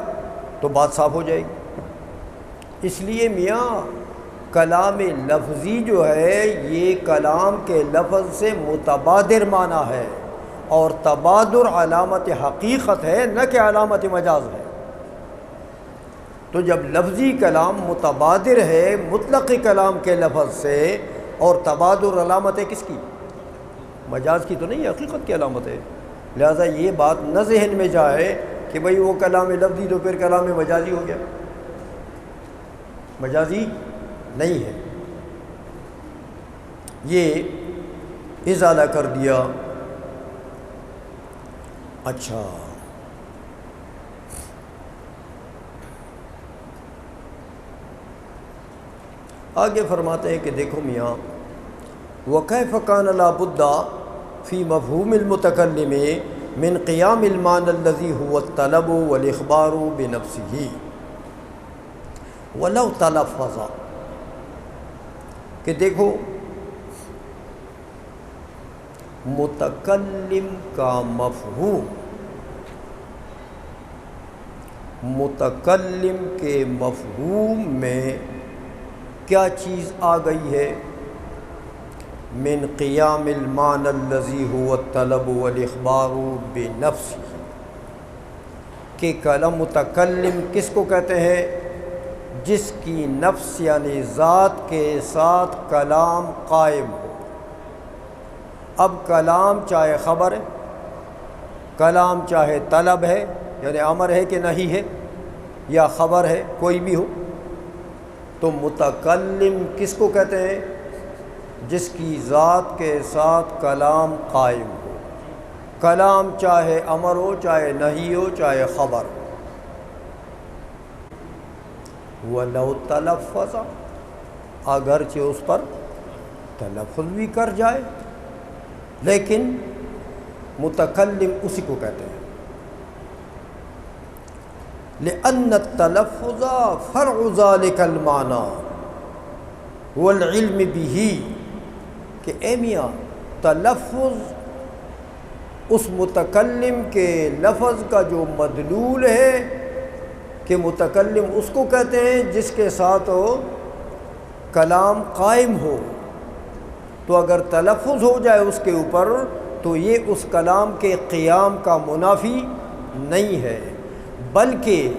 تو بات صاف ہو جائے گی۔ اس لیے میاں کلام لفظی جو ہے یہ کلام کے لفظ سے متبادر معنی ہے، اور تبادر علامت حقیقت ہے نہ کہ علامت مجاز ہے۔ تو جب لفظی کلام متبادر ہے مطلق کلام کے لفظ سے، اور تبادر علامت ہے کس کی؟ مجاز کی تو نہیں، حقیقت کی علامت ہے۔ لہذا یہ بات نہ ذہن میں جائے کہ بھئی وہ کلام لفظی تو پھر کلام مجازی ہو گیا، مجازی نہیں ہے۔ یہ ازالہ کر دیا۔ اچھا آگے فرماتے ہیں کہ دیکھو میاں وَكَيْفَ كَانَ لَا بُدَّ فِي مَفْهُومِ الْمُتَكَلِّمِ مِنْ قِيَامِ الْمَعْنَى الَّذِي هُوَ الطَّلَبُ وَالْإِخْبَارُ بِنَفْسِهِ وَلَوْ تَلَفَّظَ، کہ دیکھو متکلم کا مفہوم، متکلم کے مفہوم میں کیا چیز آ گئی ہے؟ من قیام المعنى الذي هو الطلب والاخبار بنفسه، کہ کلام متکلم کس کو کہتے ہیں؟ جس کی نفس یعنی ذات کے ساتھ کلام قائم ہو۔ اب کلام چاہے خبر ہے، کلام چاہے طلب ہے یعنی امر ہے کہ نہیں ہے، یا خبر ہے، کوئی بھی ہو، تو متکلم کس کو کہتے ہیں؟ جس کی ذات کے ساتھ کلام قائم ہو، کلام چاہے امر ہو، چاہے نہیں ہو، چاہے خبر ہو۔ وَلَوْ تَلَفَّظَ، اگرچہ اس پر تلفظ بھی کر جائے، لیکن متکلم اسی کو کہتے ہیں۔ لِأَنَّ التَّلَفُّظَ فَرْعُ ذَلِكَ الْمَعْنَى وَالْعِلْمِ بِهِ، کہ اے میاں تلفظ اس متکلم کے لفظ کا جو مدلول ہے، کہ متکلم اس کو کہتے ہیں جس کے ساتھ کلام قائم ہو، تو اگر تلفظ ہو جائے اس کے اوپر تو یہ اس کلام کے قیام کا منافی نہیں ہے، بلکہ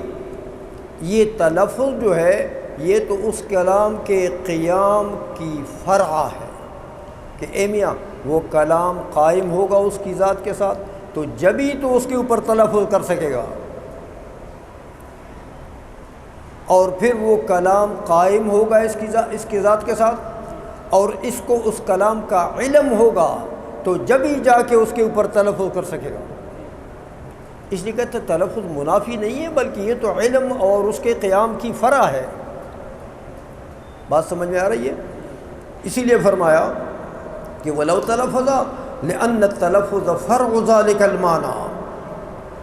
یہ تلفظ جو ہے یہ تو اس کلام کے قیام کی فرع ہے، کہ اے میاں وہ کلام قائم ہوگا اس کی ذات کے ساتھ تو جبھی تو اس کے اوپر تلفظ کر سکے گا، اور پھر وہ کلام قائم ہوگا اس کی ذات کے ساتھ، اور اس کو اس کلام کا علم ہوگا تو جبھی جا کے اس کے اوپر تلفظ کر سکے گا۔ اس لیے کہتے ہیں تلفظ منافی نہیں ہے، بلکہ یہ تو علم اور اس کے قیام کی فرع ہے۔ بات سمجھ میں آ رہی ہے؟ اسی لیے فرمایا کہ وَلَوْ تَلَفَّظَ لِأَنَّ التَّلَفُّظَ فَرْعُ ذَلِكَ الْمَعْنَى،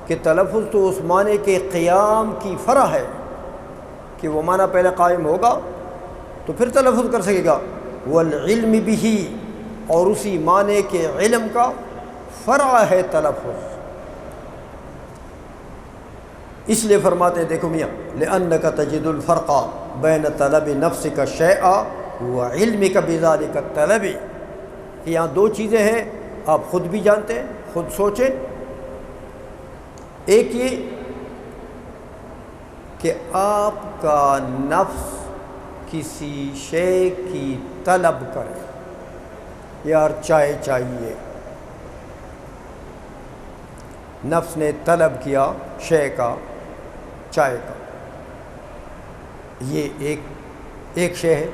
کہ تلفظ تو اس معنی کے قیام کی فرع ہے، کہ وہ معنی پہلے قائم ہوگا تو پھر تلفظ کر سکے گا، والعلم به، اور اسی معنی کے علم کا فرع ہے تلفظ۔ اس لیے فرماتے ہیں دیکھو میاں لأنك تجد الفرق بین طلب نفسك الشیء وعلمك بذلك الطلب، کہ یہاں دو چیزیں ہیں، آپ خود بھی جانتے ہیں، خود سوچیں۔ ایک یہ کہ آپ کا نفس کسی شے کی طلب کرے، یار چائے چاہیے، نفس نے طلب کیا شے کا، چائے کا، یہ ایک شے ہے۔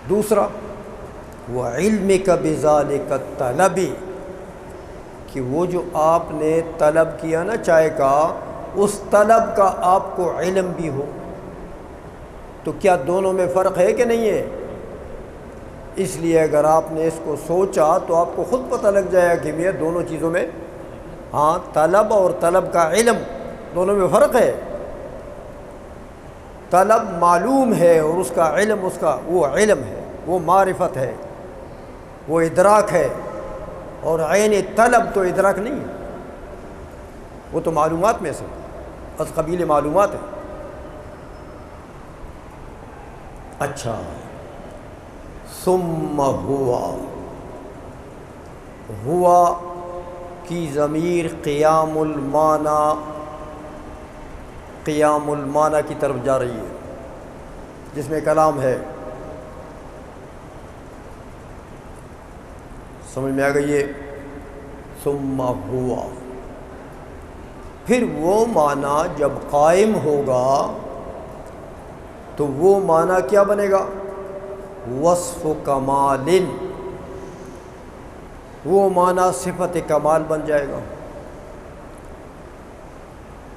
دوسرا وَعِلْمِكَ بِذَلِكَ الطَّلَبِ، کہ وہ جو آپ نے طلب کیا نا چائے کا، اس طلب کا آپ کو علم بھی ہو، تو کیا دونوں میں فرق ہے کہ نہیں ہے؟ اس لیے اگر آپ نے اس کو سوچا تو آپ کو خود پتہ لگ جائے گا کہ میاں دونوں چیزوں میں ہاں طلب اور طلب کا علم دونوں میں فرق ہے۔ طلب معلوم ہے اور اس کا علم، اس کا وہ علم ہے، وہ معرفت ہے، وہ ادراک ہے، اور عین طلب تو ادراک نہیں ہے، وہ تو معلومات میں سے از قبیل معلومات ہے۔ اچھا، ثم ہوا کی ضمیر قیام المعنی کی طرف جا رہی ہے، جس میں کلام ہے۔ سمجھ میں آ گئی ہے؟ ثم ہوا، پھر وہ معنی جب قائم ہوگا تو وہ معنی کیا بنے گا؟ وصف کمال، وہ معنی صفت کمال بن جائے گا۔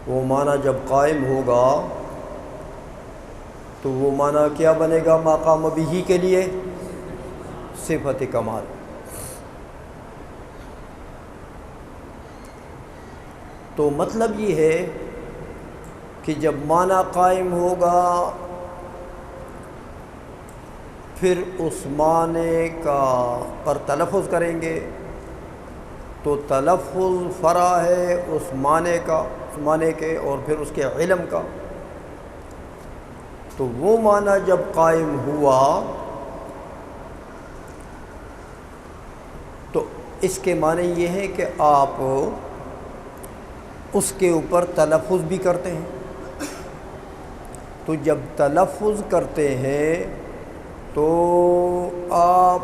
وہ معنی جب قائم ہوگا تو وہ معنی کیا بنے گا مقام بھی کے لیے؟ صفت کمال۔ تو مطلب یہ ہے کہ جب معنی قائم ہوگا پھر اس معنی کا پر تلفظ کریں گے تو تلفظ فرع ہے اس معنی کا، اس معنی کے اور پھر اس کے علم کا۔ تو وہ معنی جب قائم ہوا تو اس کے معنی یہ ہے کہ آپ اس کے اوپر تلفظ بھی کرتے ہیں۔ تو جب تلفظ کرتے ہیں تو آپ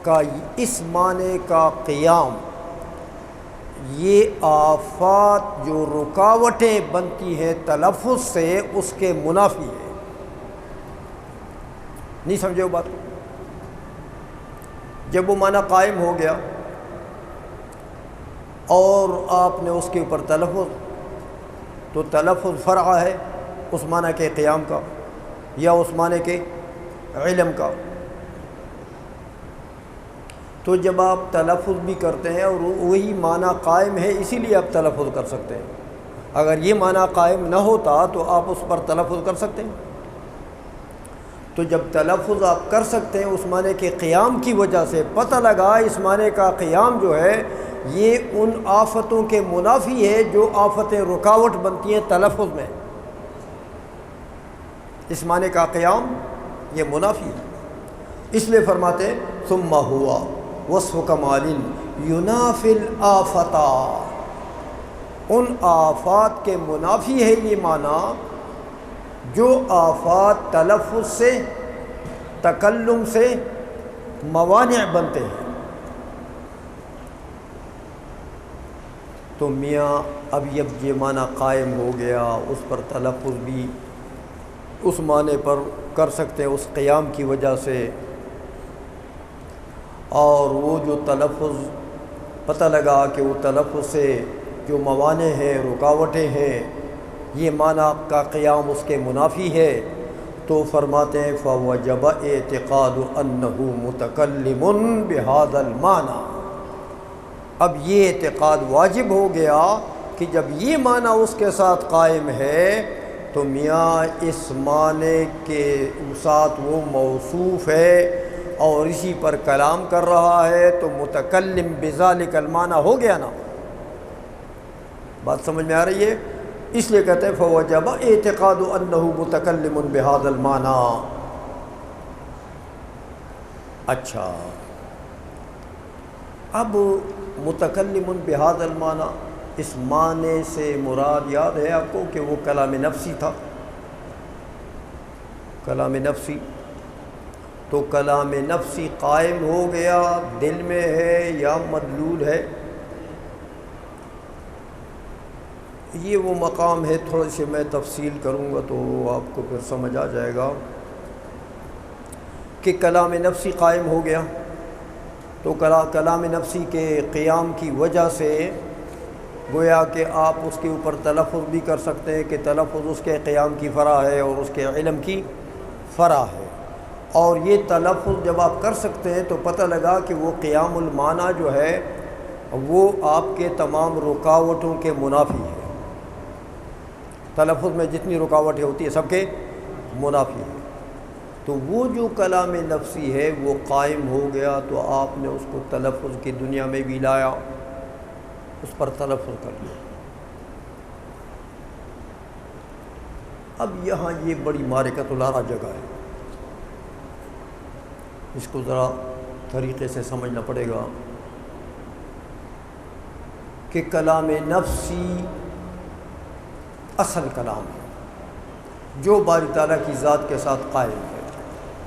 کا اس معنی کا قیام، یہ آفات جو رکاوٹیں بنتی ہیں تلفظ سے، اس کے منافی ہے۔ نہیں سمجھے وہ بات کو؟ جب وہ معنی قائم ہو گیا اور آپ نے اس کے اوپر تلفظ، تو تلفظ فرع ہے اس معنی کے قیام کا یا اس معنی کے علم کا۔ تو جب آپ تلفظ بھی کرتے ہیں اور وہی معنی قائم ہے اسی لیے آپ تلفظ کر سکتے ہیں، اگر یہ معنی قائم نہ ہوتا تو آپ اس پر تلفظ کر سکتے ہیں۔ تو جب تلفظ آپ کر سکتے ہیں اس معنی کے قیام کی وجہ سے، پتہ لگا اس معنی کا قیام جو ہے یہ ان آفتوں کے منافی ہے جو آفتیں رکاوٹ بنتی ہیں تلفظ میں، اس معنی کا قیام یہ منافی ہے۔ اس لیے فرماتے ہیں ثم ہوا وصف کمال ینافی الآفتا، ان آفات کے منافی ہے یہ معنی جو آفات تلفظ سے، تکلم سے موانع بنتے ہیں۔ تو میاں اب یہ معنی قائم ہو گیا، اس پر تلفظ بھی اس معنی پر کر سکتے ہیں اس قیام کی وجہ سے، اور وہ جو تلفظ پتہ لگا کہ وہ تلفظ سے جو موانع ہیں، رکاوٹیں ہیں، یہ معنی کا قیام اس کے منافی ہے، تو فرماتے ہیں فوجب اعتقاد انہ متکلم بہذا المعنی۔ اب یہ اعتقاد واجب ہو گیا کہ جب یہ معنی اس کے ساتھ قائم ہے تو میاں اس معنی کے ساتھ وہ موصوف ہے اور اسی پر کلام کر رہا ہے، تو متکلم بذالک المعنی ہو گیا نا۔ بات سمجھ میں آ رہی ہے؟ اس لیے کہتے ہیں فوجب اعتقاد انہ متکلم بہذا المعنی۔ اچھا، اب متکلم بہذا المعنی، اس معنی سے مراد یاد ہے آپ کو کہ وہ کلام نفسی تھا، کلام نفسی۔ تو کلام نفسی قائم ہو گیا، دل میں ہے یا مدلول ہے؟ یہ وہ مقام ہے، تھوڑا سے میں تفصیل کروں گا تو آپ کو پھر سمجھ آ جائے گا کہ کلام نفسی قائم ہو گیا۔ تو کلام نفسی کے قیام کی وجہ سے گویا کہ آپ اس کے اوپر تلفظ بھی کر سکتے ہیں کہ تلفظ اس کے قیام کی فرع ہے اور اس کے علم کی فرع ہے، اور یہ تلفظ جب آپ کر سکتے ہیں تو پتہ لگا کہ وہ قیام المعنی جو ہے وہ آپ کے تمام رکاوٹوں کے منافی ہے۔ تلفظ میں جتنی رکاوٹیں ہوتی ہیں سب کے منافی ہے۔ تو وہ جو کلام نفسی ہے وہ قائم ہو گیا، تو آپ نے اس کو تلفظ کی دنیا میں بھی لایا، اس پر تلفظ کر لیا۔ اب یہاں یہ بڑی معرکۃ الارا جگہ ہے، اس کو ذرا طریقے سے سمجھنا پڑے گا کہ کلام نفسی اصل کلام ہے جو باری تعالیٰ کی ذات کے ساتھ قائم ہے۔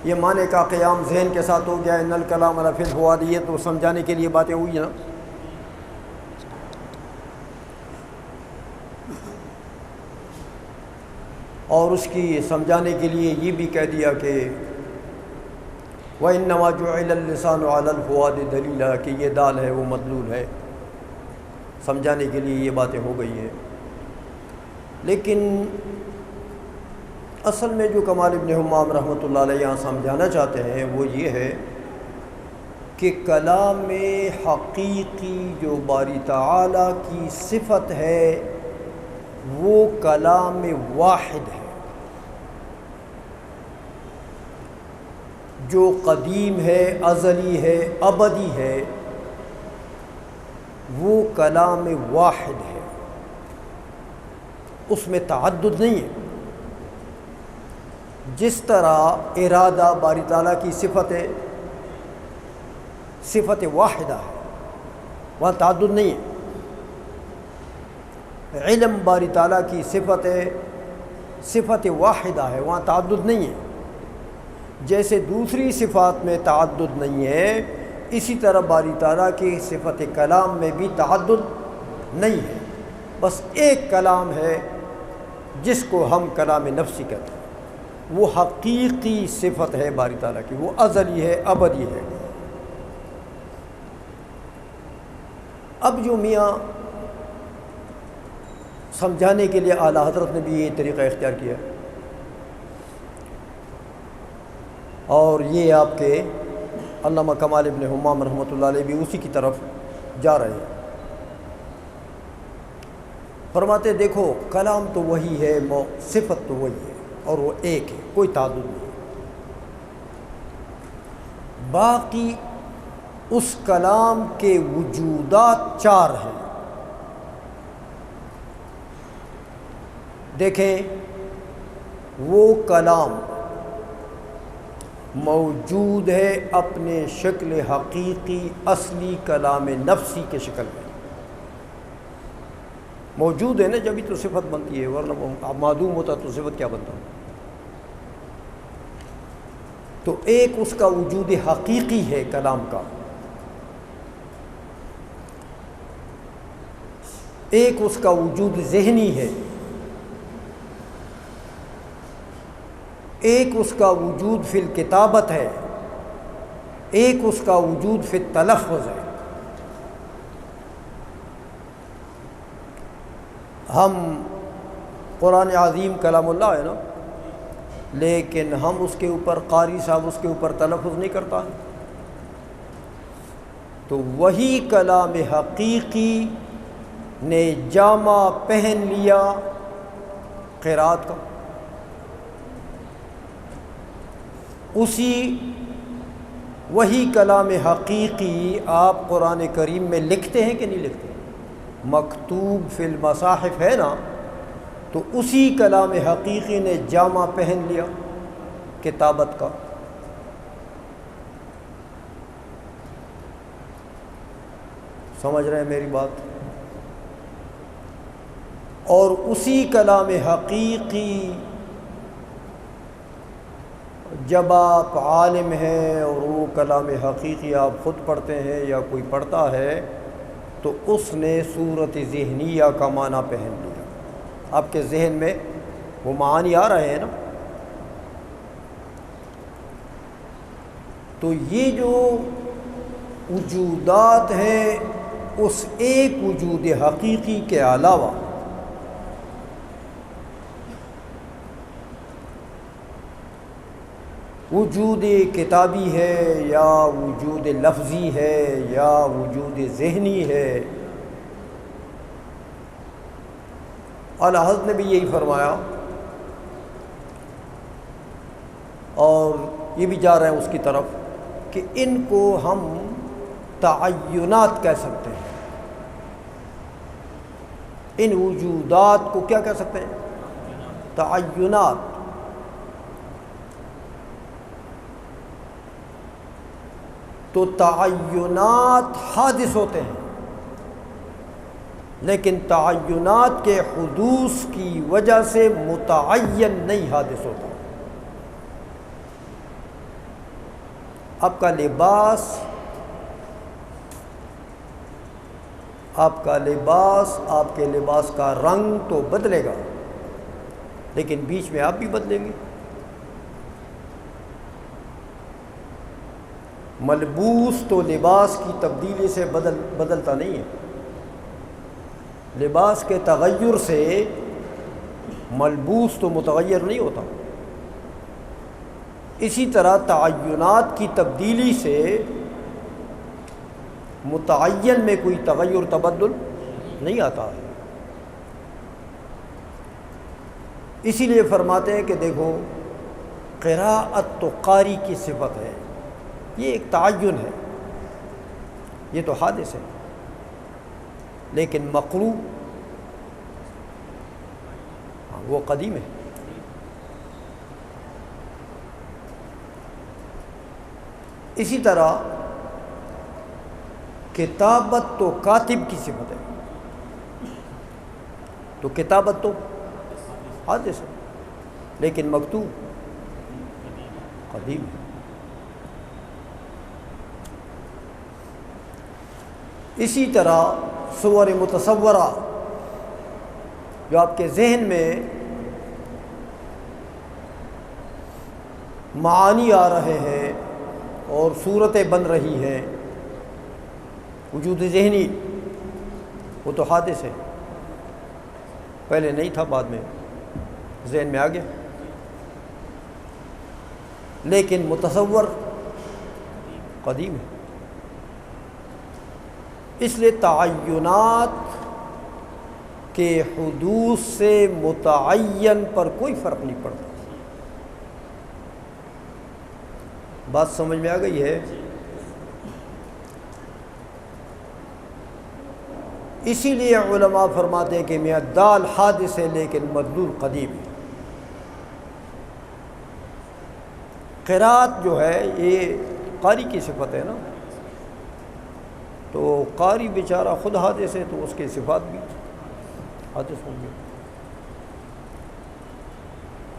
یہ معنی کا قیام ذہن کے ساتھ ہو گیا، ان الکلام علی فی الفؤاد، یہ تو سمجھانے کے لیے باتیں ہوئی نا۔ اور اس کی سمجھانے کے لیے یہ بھی کہہ دیا کہ وَإِنَّمَا جُعِلَ اللِّسَانُ عَلَى الْفُؤَادِ دَلِيلًا، کہ یہ دال ہے وہ مدلول ہے، سمجھانے کے لیے یہ باتیں ہو گئی ہیں۔ لیکن اصل میں جو کمال ابن حمام رحمۃ اللہ علیہ یہاں سمجھانا چاہتے ہیں وہ یہ ہے کہ کلام حقیقی جو باری تعالیٰ کی صفت ہے وہ کلام واحد ہے، جو قدیم ہے، ازلی ہے، ابدی ہے، وہ کلام واحد ہے، اس میں تعدد نہیں ہے۔ جس طرح ارادہ باری تعالیٰ کی صفت واحدہ ہے، وہاں تعدد نہیں ہے۔ علم باری تعالیٰ کی صفت واحدہ ہے، وہاں تعدد نہیں ہے۔ جیسے دوسری صفات میں تعدد نہیں ہے، اسی طرح باری تعالیٰ کی صفت کلام میں بھی تعدد نہیں ہے، بس ایک کلام ہے جس کو ہم کلام نفسی کہتے ہیں، وہ حقیقی صفت ہے باری تعالیٰ کی، وہ ازلی ہے، ابدی ہے۔ اب جو میاں سمجھانے کے لیے اعلیٰ حضرت نے بھی یہ طریقہ اختیار کیا، اور یہ آپ کے علامہ کمال ابن حمام رحمۃ اللہ علیہ بھی اسی کی طرف جا رہے ہیں۔ فرماتے دیکھو کلام تو وہی ہے، صفت تو وہی ہے، اور وہ ایک ہے، کوئی تعدد نہیں۔ باقی اس کلام کے وجودات چار ہیں۔ دیکھیں وہ کلام موجود ہے اپنے شکل حقیقی اصلی کلام نفسی کے شکل میں موجود ہے نا، جبھی تو صفت بنتی ہے، ورنہ وہ معدوم ہوتا تو صفت کیا بنتا؟ تو ایک اس کا وجود حقیقی ہے کلام کا، ایک اس کا وجود ذہنی ہے، ایک اس کا وجود فی الکتابت ہے، ایک اس کا وجود فی التلفظ ہے۔ ہم قرآن عظیم کلام اللہ ہے نا، لیکن ہم اس کے اوپر، قاری صاحب اس کے اوپر تلفظ نہیں کرتا ہے، تو وہی کلام حقیقی نے جامہ پہن لیا قرات کا، وہی کلام حقیقی آپ قرآن کریم میں لکھتے ہیں کہ نہیں لکھتے؟ مکتوب فی المصاحف ہے نا، تو اسی کلام حقیقی نے جامہ پہن لیا کتابت کا۔ سمجھ رہے ہیں میری بات؟ اور اسی کلام حقیقی جب آپ عالم ہیں اور وہ کلام حقیقی آپ خود پڑھتے ہیں یا کوئی پڑھتا ہے، تو اس نے صورت ذہنیہ کا معنی پہن لیا، آپ کے ذہن میں وہ معانی آ رہے ہیں نا۔ تو یہ جو وجودات ہیں اس ایک وجود حقیقی کے علاوہ وجود کتابی ہے یا وجود لفظی ہے یا وجود ذہنی ہے، اعلیٰ حضرت نے بھی یہی فرمایا، اور یہ بھی جا رہے ہیں اس کی طرف کہ ان کو ہم تعینات کہہ سکتے ہیں، ان وجودات کو کیا کہہ سکتے ہیں؟ تعینات۔ تو تعینات حادث ہوتے ہیں، لیکن تعینات کے حدوث کی وجہ سے متعین نہیں حادث ہوتا۔ آپ کا لباس آپ کے لباس کا رنگ تو بدلے گا، لیکن بیچ میں آپ بھی بدلیں گے۔ ملبوس تو لباس کی تبدیلی سے بدلتا نہیں ہے، لباس کے تغیر سے ملبوس تو متغیر نہیں ہوتا۔ اسی طرح تعینات کی تبدیلی سے متعین میں کوئی تغیر تبدل نہیں آتا ہے۔ اسی لیے فرماتے ہیں کہ دیکھو قراءت تو قاری کی صفت ہے، یہ ایک تعین ہے، یہ تو حادث ہے، لیکن مقروء وہ قدیم ہے۔ اسی طرح کتابت تو کاتب کی صفت ہے، تو کتابت تو حادث ہے لیکن مکتوب قدیم ہے۔ اسی طرح صور متصورہ جو آپ کے ذہن میں معانی آ رہے ہیں اور صورتیں بن رہی ہیں، وجود ذہنی، وہ تو حادث ہے، پہلے نہیں تھا، بعد میں ذہن میں آ گیا، لیکن متصور قدیم ہے۔ اس لیے تعینات کے حدوث سے متعین پر کوئی فرق نہیں پڑتا۔ بات سمجھ میں آ گئی ہے؟ اسی لیے علماء فرماتے ہیں کہ میاں دال حادث ہے لیکن مدلول قدیم ہے۔ قرات جو ہے یہ قاری کی صفت ہے نا، تو قاری بیچارہ خود حادث ہے تو اس کے صفات بھی حادث ہوں گے۔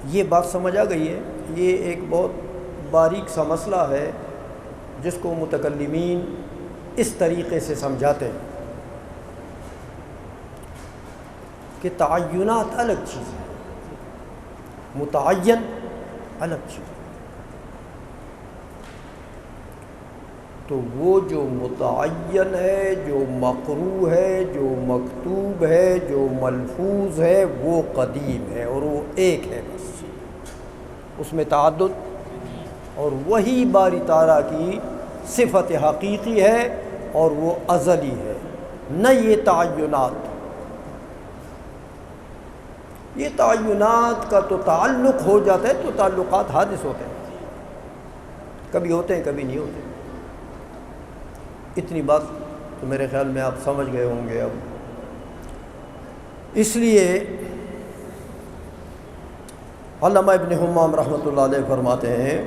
یہ بات سمجھ آ گئی ہے؟ یہ ایک بہت باریک سا مسئلہ ہے جس کو متکلمین اس طریقے سے سمجھاتے ہیں کہ تعینات الگ چیز ہے، متعین الگ چیز ہے۔ تو وہ جو متعین ہے، جو مقروء ہے، جو مکتوب ہے، جو ملفوظ ہے، وہ قدیم ہے اور وہ ایک ہے بس، اس میں تعدد، اور وہی باری تعالیٰ کی صفت حقیقی ہے اور وہ ازلی ہے، نہ یہ تعینات۔ یہ تعینات کا تو تعلق ہو جاتا ہے تو تعلقات حادث ہوتے ہیں، کبھی ہوتے ہیں کبھی نہیں ہوتے۔ اتنی بات تو میرے خیال میں آپ سمجھ گئے ہوں گے اب۔ اس لیے علامہ ابن حمام رحمۃ اللہ علیہ فرماتے ہیں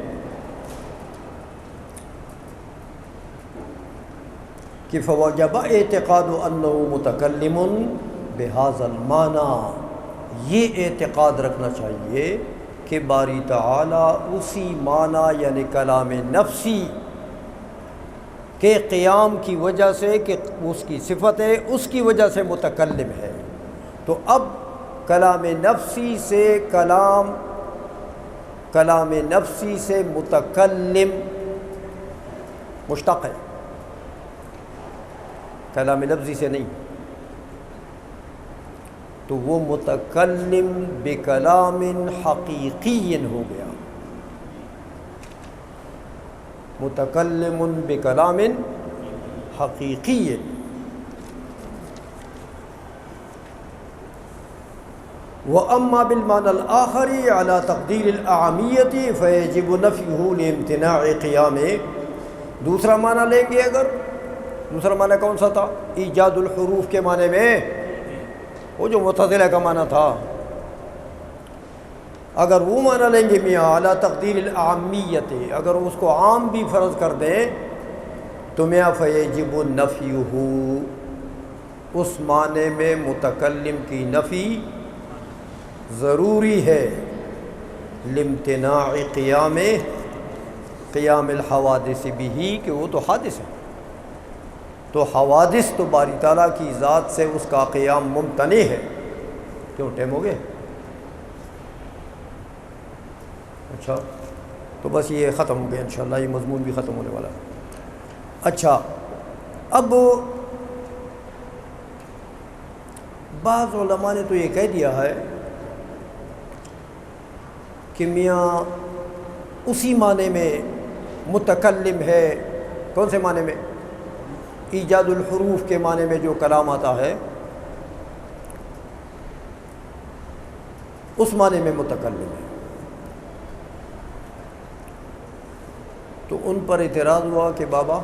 کہ فوجب اعتقاد انہ متکلم بہذا المعنی، یہ اعتقاد رکھنا چاہیے کہ باری تعالیٰ اسی معنی یعنی کلام نفسی کے قیام کی وجہ سے کہ اس کی صفت ہے، اس کی وجہ سے متکلم ہے۔ تو اب کلام نفسی سے کلام نفسی سے متکلم مشتق ہے، کلام لفظی سے نہیں، تو وہ متکلم بکلام حقیقی ہو گیا، متکلم بکلام حقیقی۔ وَأَمَّا بِالْمَعْنَى الْآخَرِ عَلَى تَقْدِيرِ الْأَعْمِيَّةِ فَيَجِبُ نَفْيُهُ لِامْتِنَاعِ قِيَامِهِ۔ دوسرا معنی لیں گے، اگر دوسرا معنی کون سا تھا؟ ایجاد الحروف کے معنی میں، وہ جو معتزلہ کا معنی تھا، اگر وہ معنی لیں گے میاں اعلیٰ تقدیر العامیت، اگر اس کو عام بھی فرض کر دیں تو میاں فیجب نفیہ، اس معنی میں متکلم کی نفی ضروری ہے، لامتناع قیام الحوادث بھی، کہ وہ تو حادث ہے، تو حوادث تو باری تعالیٰ کی ذات سے اس کا قیام ممتنع ہے۔ کیوں ٹائم ہو گئے؟ اچھا، تو بس یہ ختم ہو گیا انشاءاللہ، یہ مضمون بھی ختم ہونے والا ہے۔ اچھا، اب بعض علماء نے تو یہ کہہ دیا ہے کہ میاں اسی معنی میں متکلم ہے. کون سے معنی میں؟ ایجاد الحروف کے معنی میں جو کلام آتا ہے اس معنی میں متکلم ہے. تو ان پر اعتراض ہوا کہ بابا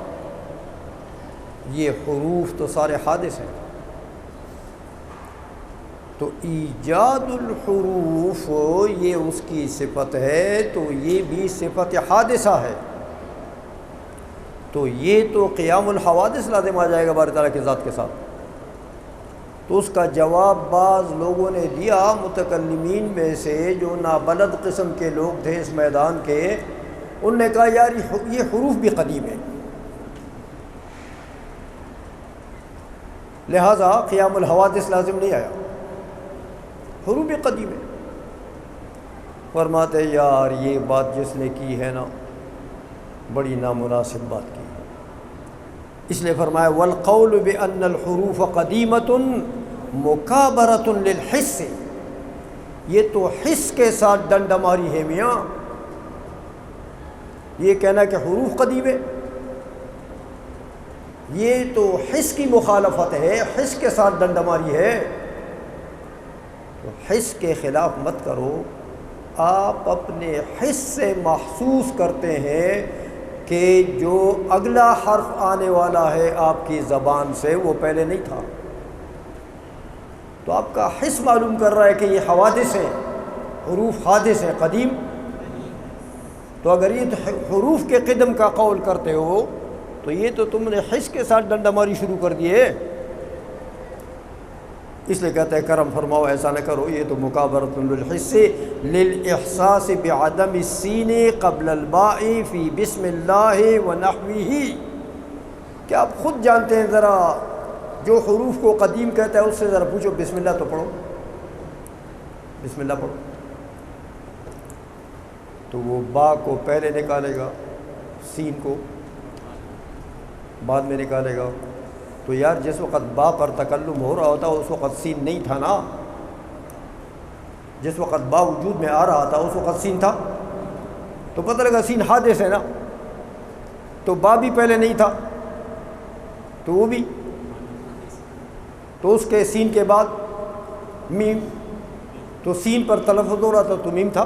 یہ حروف تو سارے حادث ہیں، تو ایجاد الحروف یہ اس کی صفت ہے، تو یہ بھی صفت حادثہ ہے، تو یہ تو قیام الحوادث لازم آ جائے گا باری تعالیٰ کی ذات کے ساتھ. تو اس کا جواب بعض لوگوں نے دیا متکلمین میں سے جو نابلد قسم کے لوگ تھے اس میدان کے. انہوں نے کہا یار یہ حروف بھی قدیم ہے، لہذا قیام الحوادث لازم نہیں آیا، حروف بھی قدیم ہے. فرماتے یار یہ بات جس نے کی ہے نا بڑی نامناسب بات کی. اس لیے فرمایا والقول بأن الحروف قدیمۃ مکابرۃ للحس، یہ تو حس کے ساتھ ڈنڈماری ہے میاں. یہ کہنا کہ حروف قدیم ہے یہ تو حس کی مخالفت ہے، حس کے ساتھ ڈنڈماری ہے. تو حس کے خلاف مت کرو. آپ اپنے حس سے محسوس کرتے ہیں کہ جو اگلا حرف آنے والا ہے آپ کی زبان سے وہ پہلے نہیں تھا. تو آپ کا حس معلوم کر رہا ہے کہ یہ حوادث ہیں، حروف حادث ہیں، قدیم. تو اگر یہ حروف کے قدم کا قول کرتے ہو تو یہ تو تم نے حس کے ساتھ ڈنڈا ماری شروع کر دیے. اس لیے کہتے ہیں کرم فرماؤ ایسا نہ کرو، یہ تو مکابرۃ للحس للاحساس بعدم السین قبل الباء فی بسم اللہ ونحوہ. کہ آپ خود جانتے ہیں، ذرا جو حروف کو قدیم کہتا ہے اس سے ذرا پوچھو بسم اللہ تو پڑھو، بسم اللہ پڑھو. تو وہ با کو پہلے نکالے گا، سین کو بعد میں نکالے گا. تو یار جس وقت با پر تکلم ہو رہا ہوتا اس وقت سین نہیں تھا نا. جس وقت با وجود میں آ رہا تھا اس وقت سین تھا. تو پتہ لگا سین حادث ہے نا. تو با بھی پہلے نہیں تھا تو وہ بھی، تو اس کے سین کے بعد میم، تو سین پر تلفظ ہو رہا تھا تو میم تھا.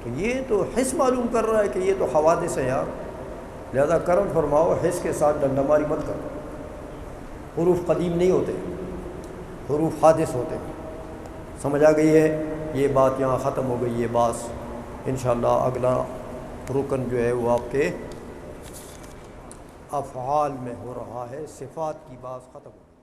تو یہ تو حس معلوم کر رہا ہے کہ یہ تو حوادث ہے یار. لہذا کرم فرماؤ حس کے ساتھ ڈنڈماری مت کرو. حروف قدیم نہیں ہوتے، حروف حادث ہوتے. سمجھ آ گئی ہے؟ یہ بات یہاں ختم ہو گئی. یہ بات انشاءاللہ اگلا رکن جو ہے وہ آپ کے افعال میں ہو رہا ہے. صفات کی بات ختم ہو گئی.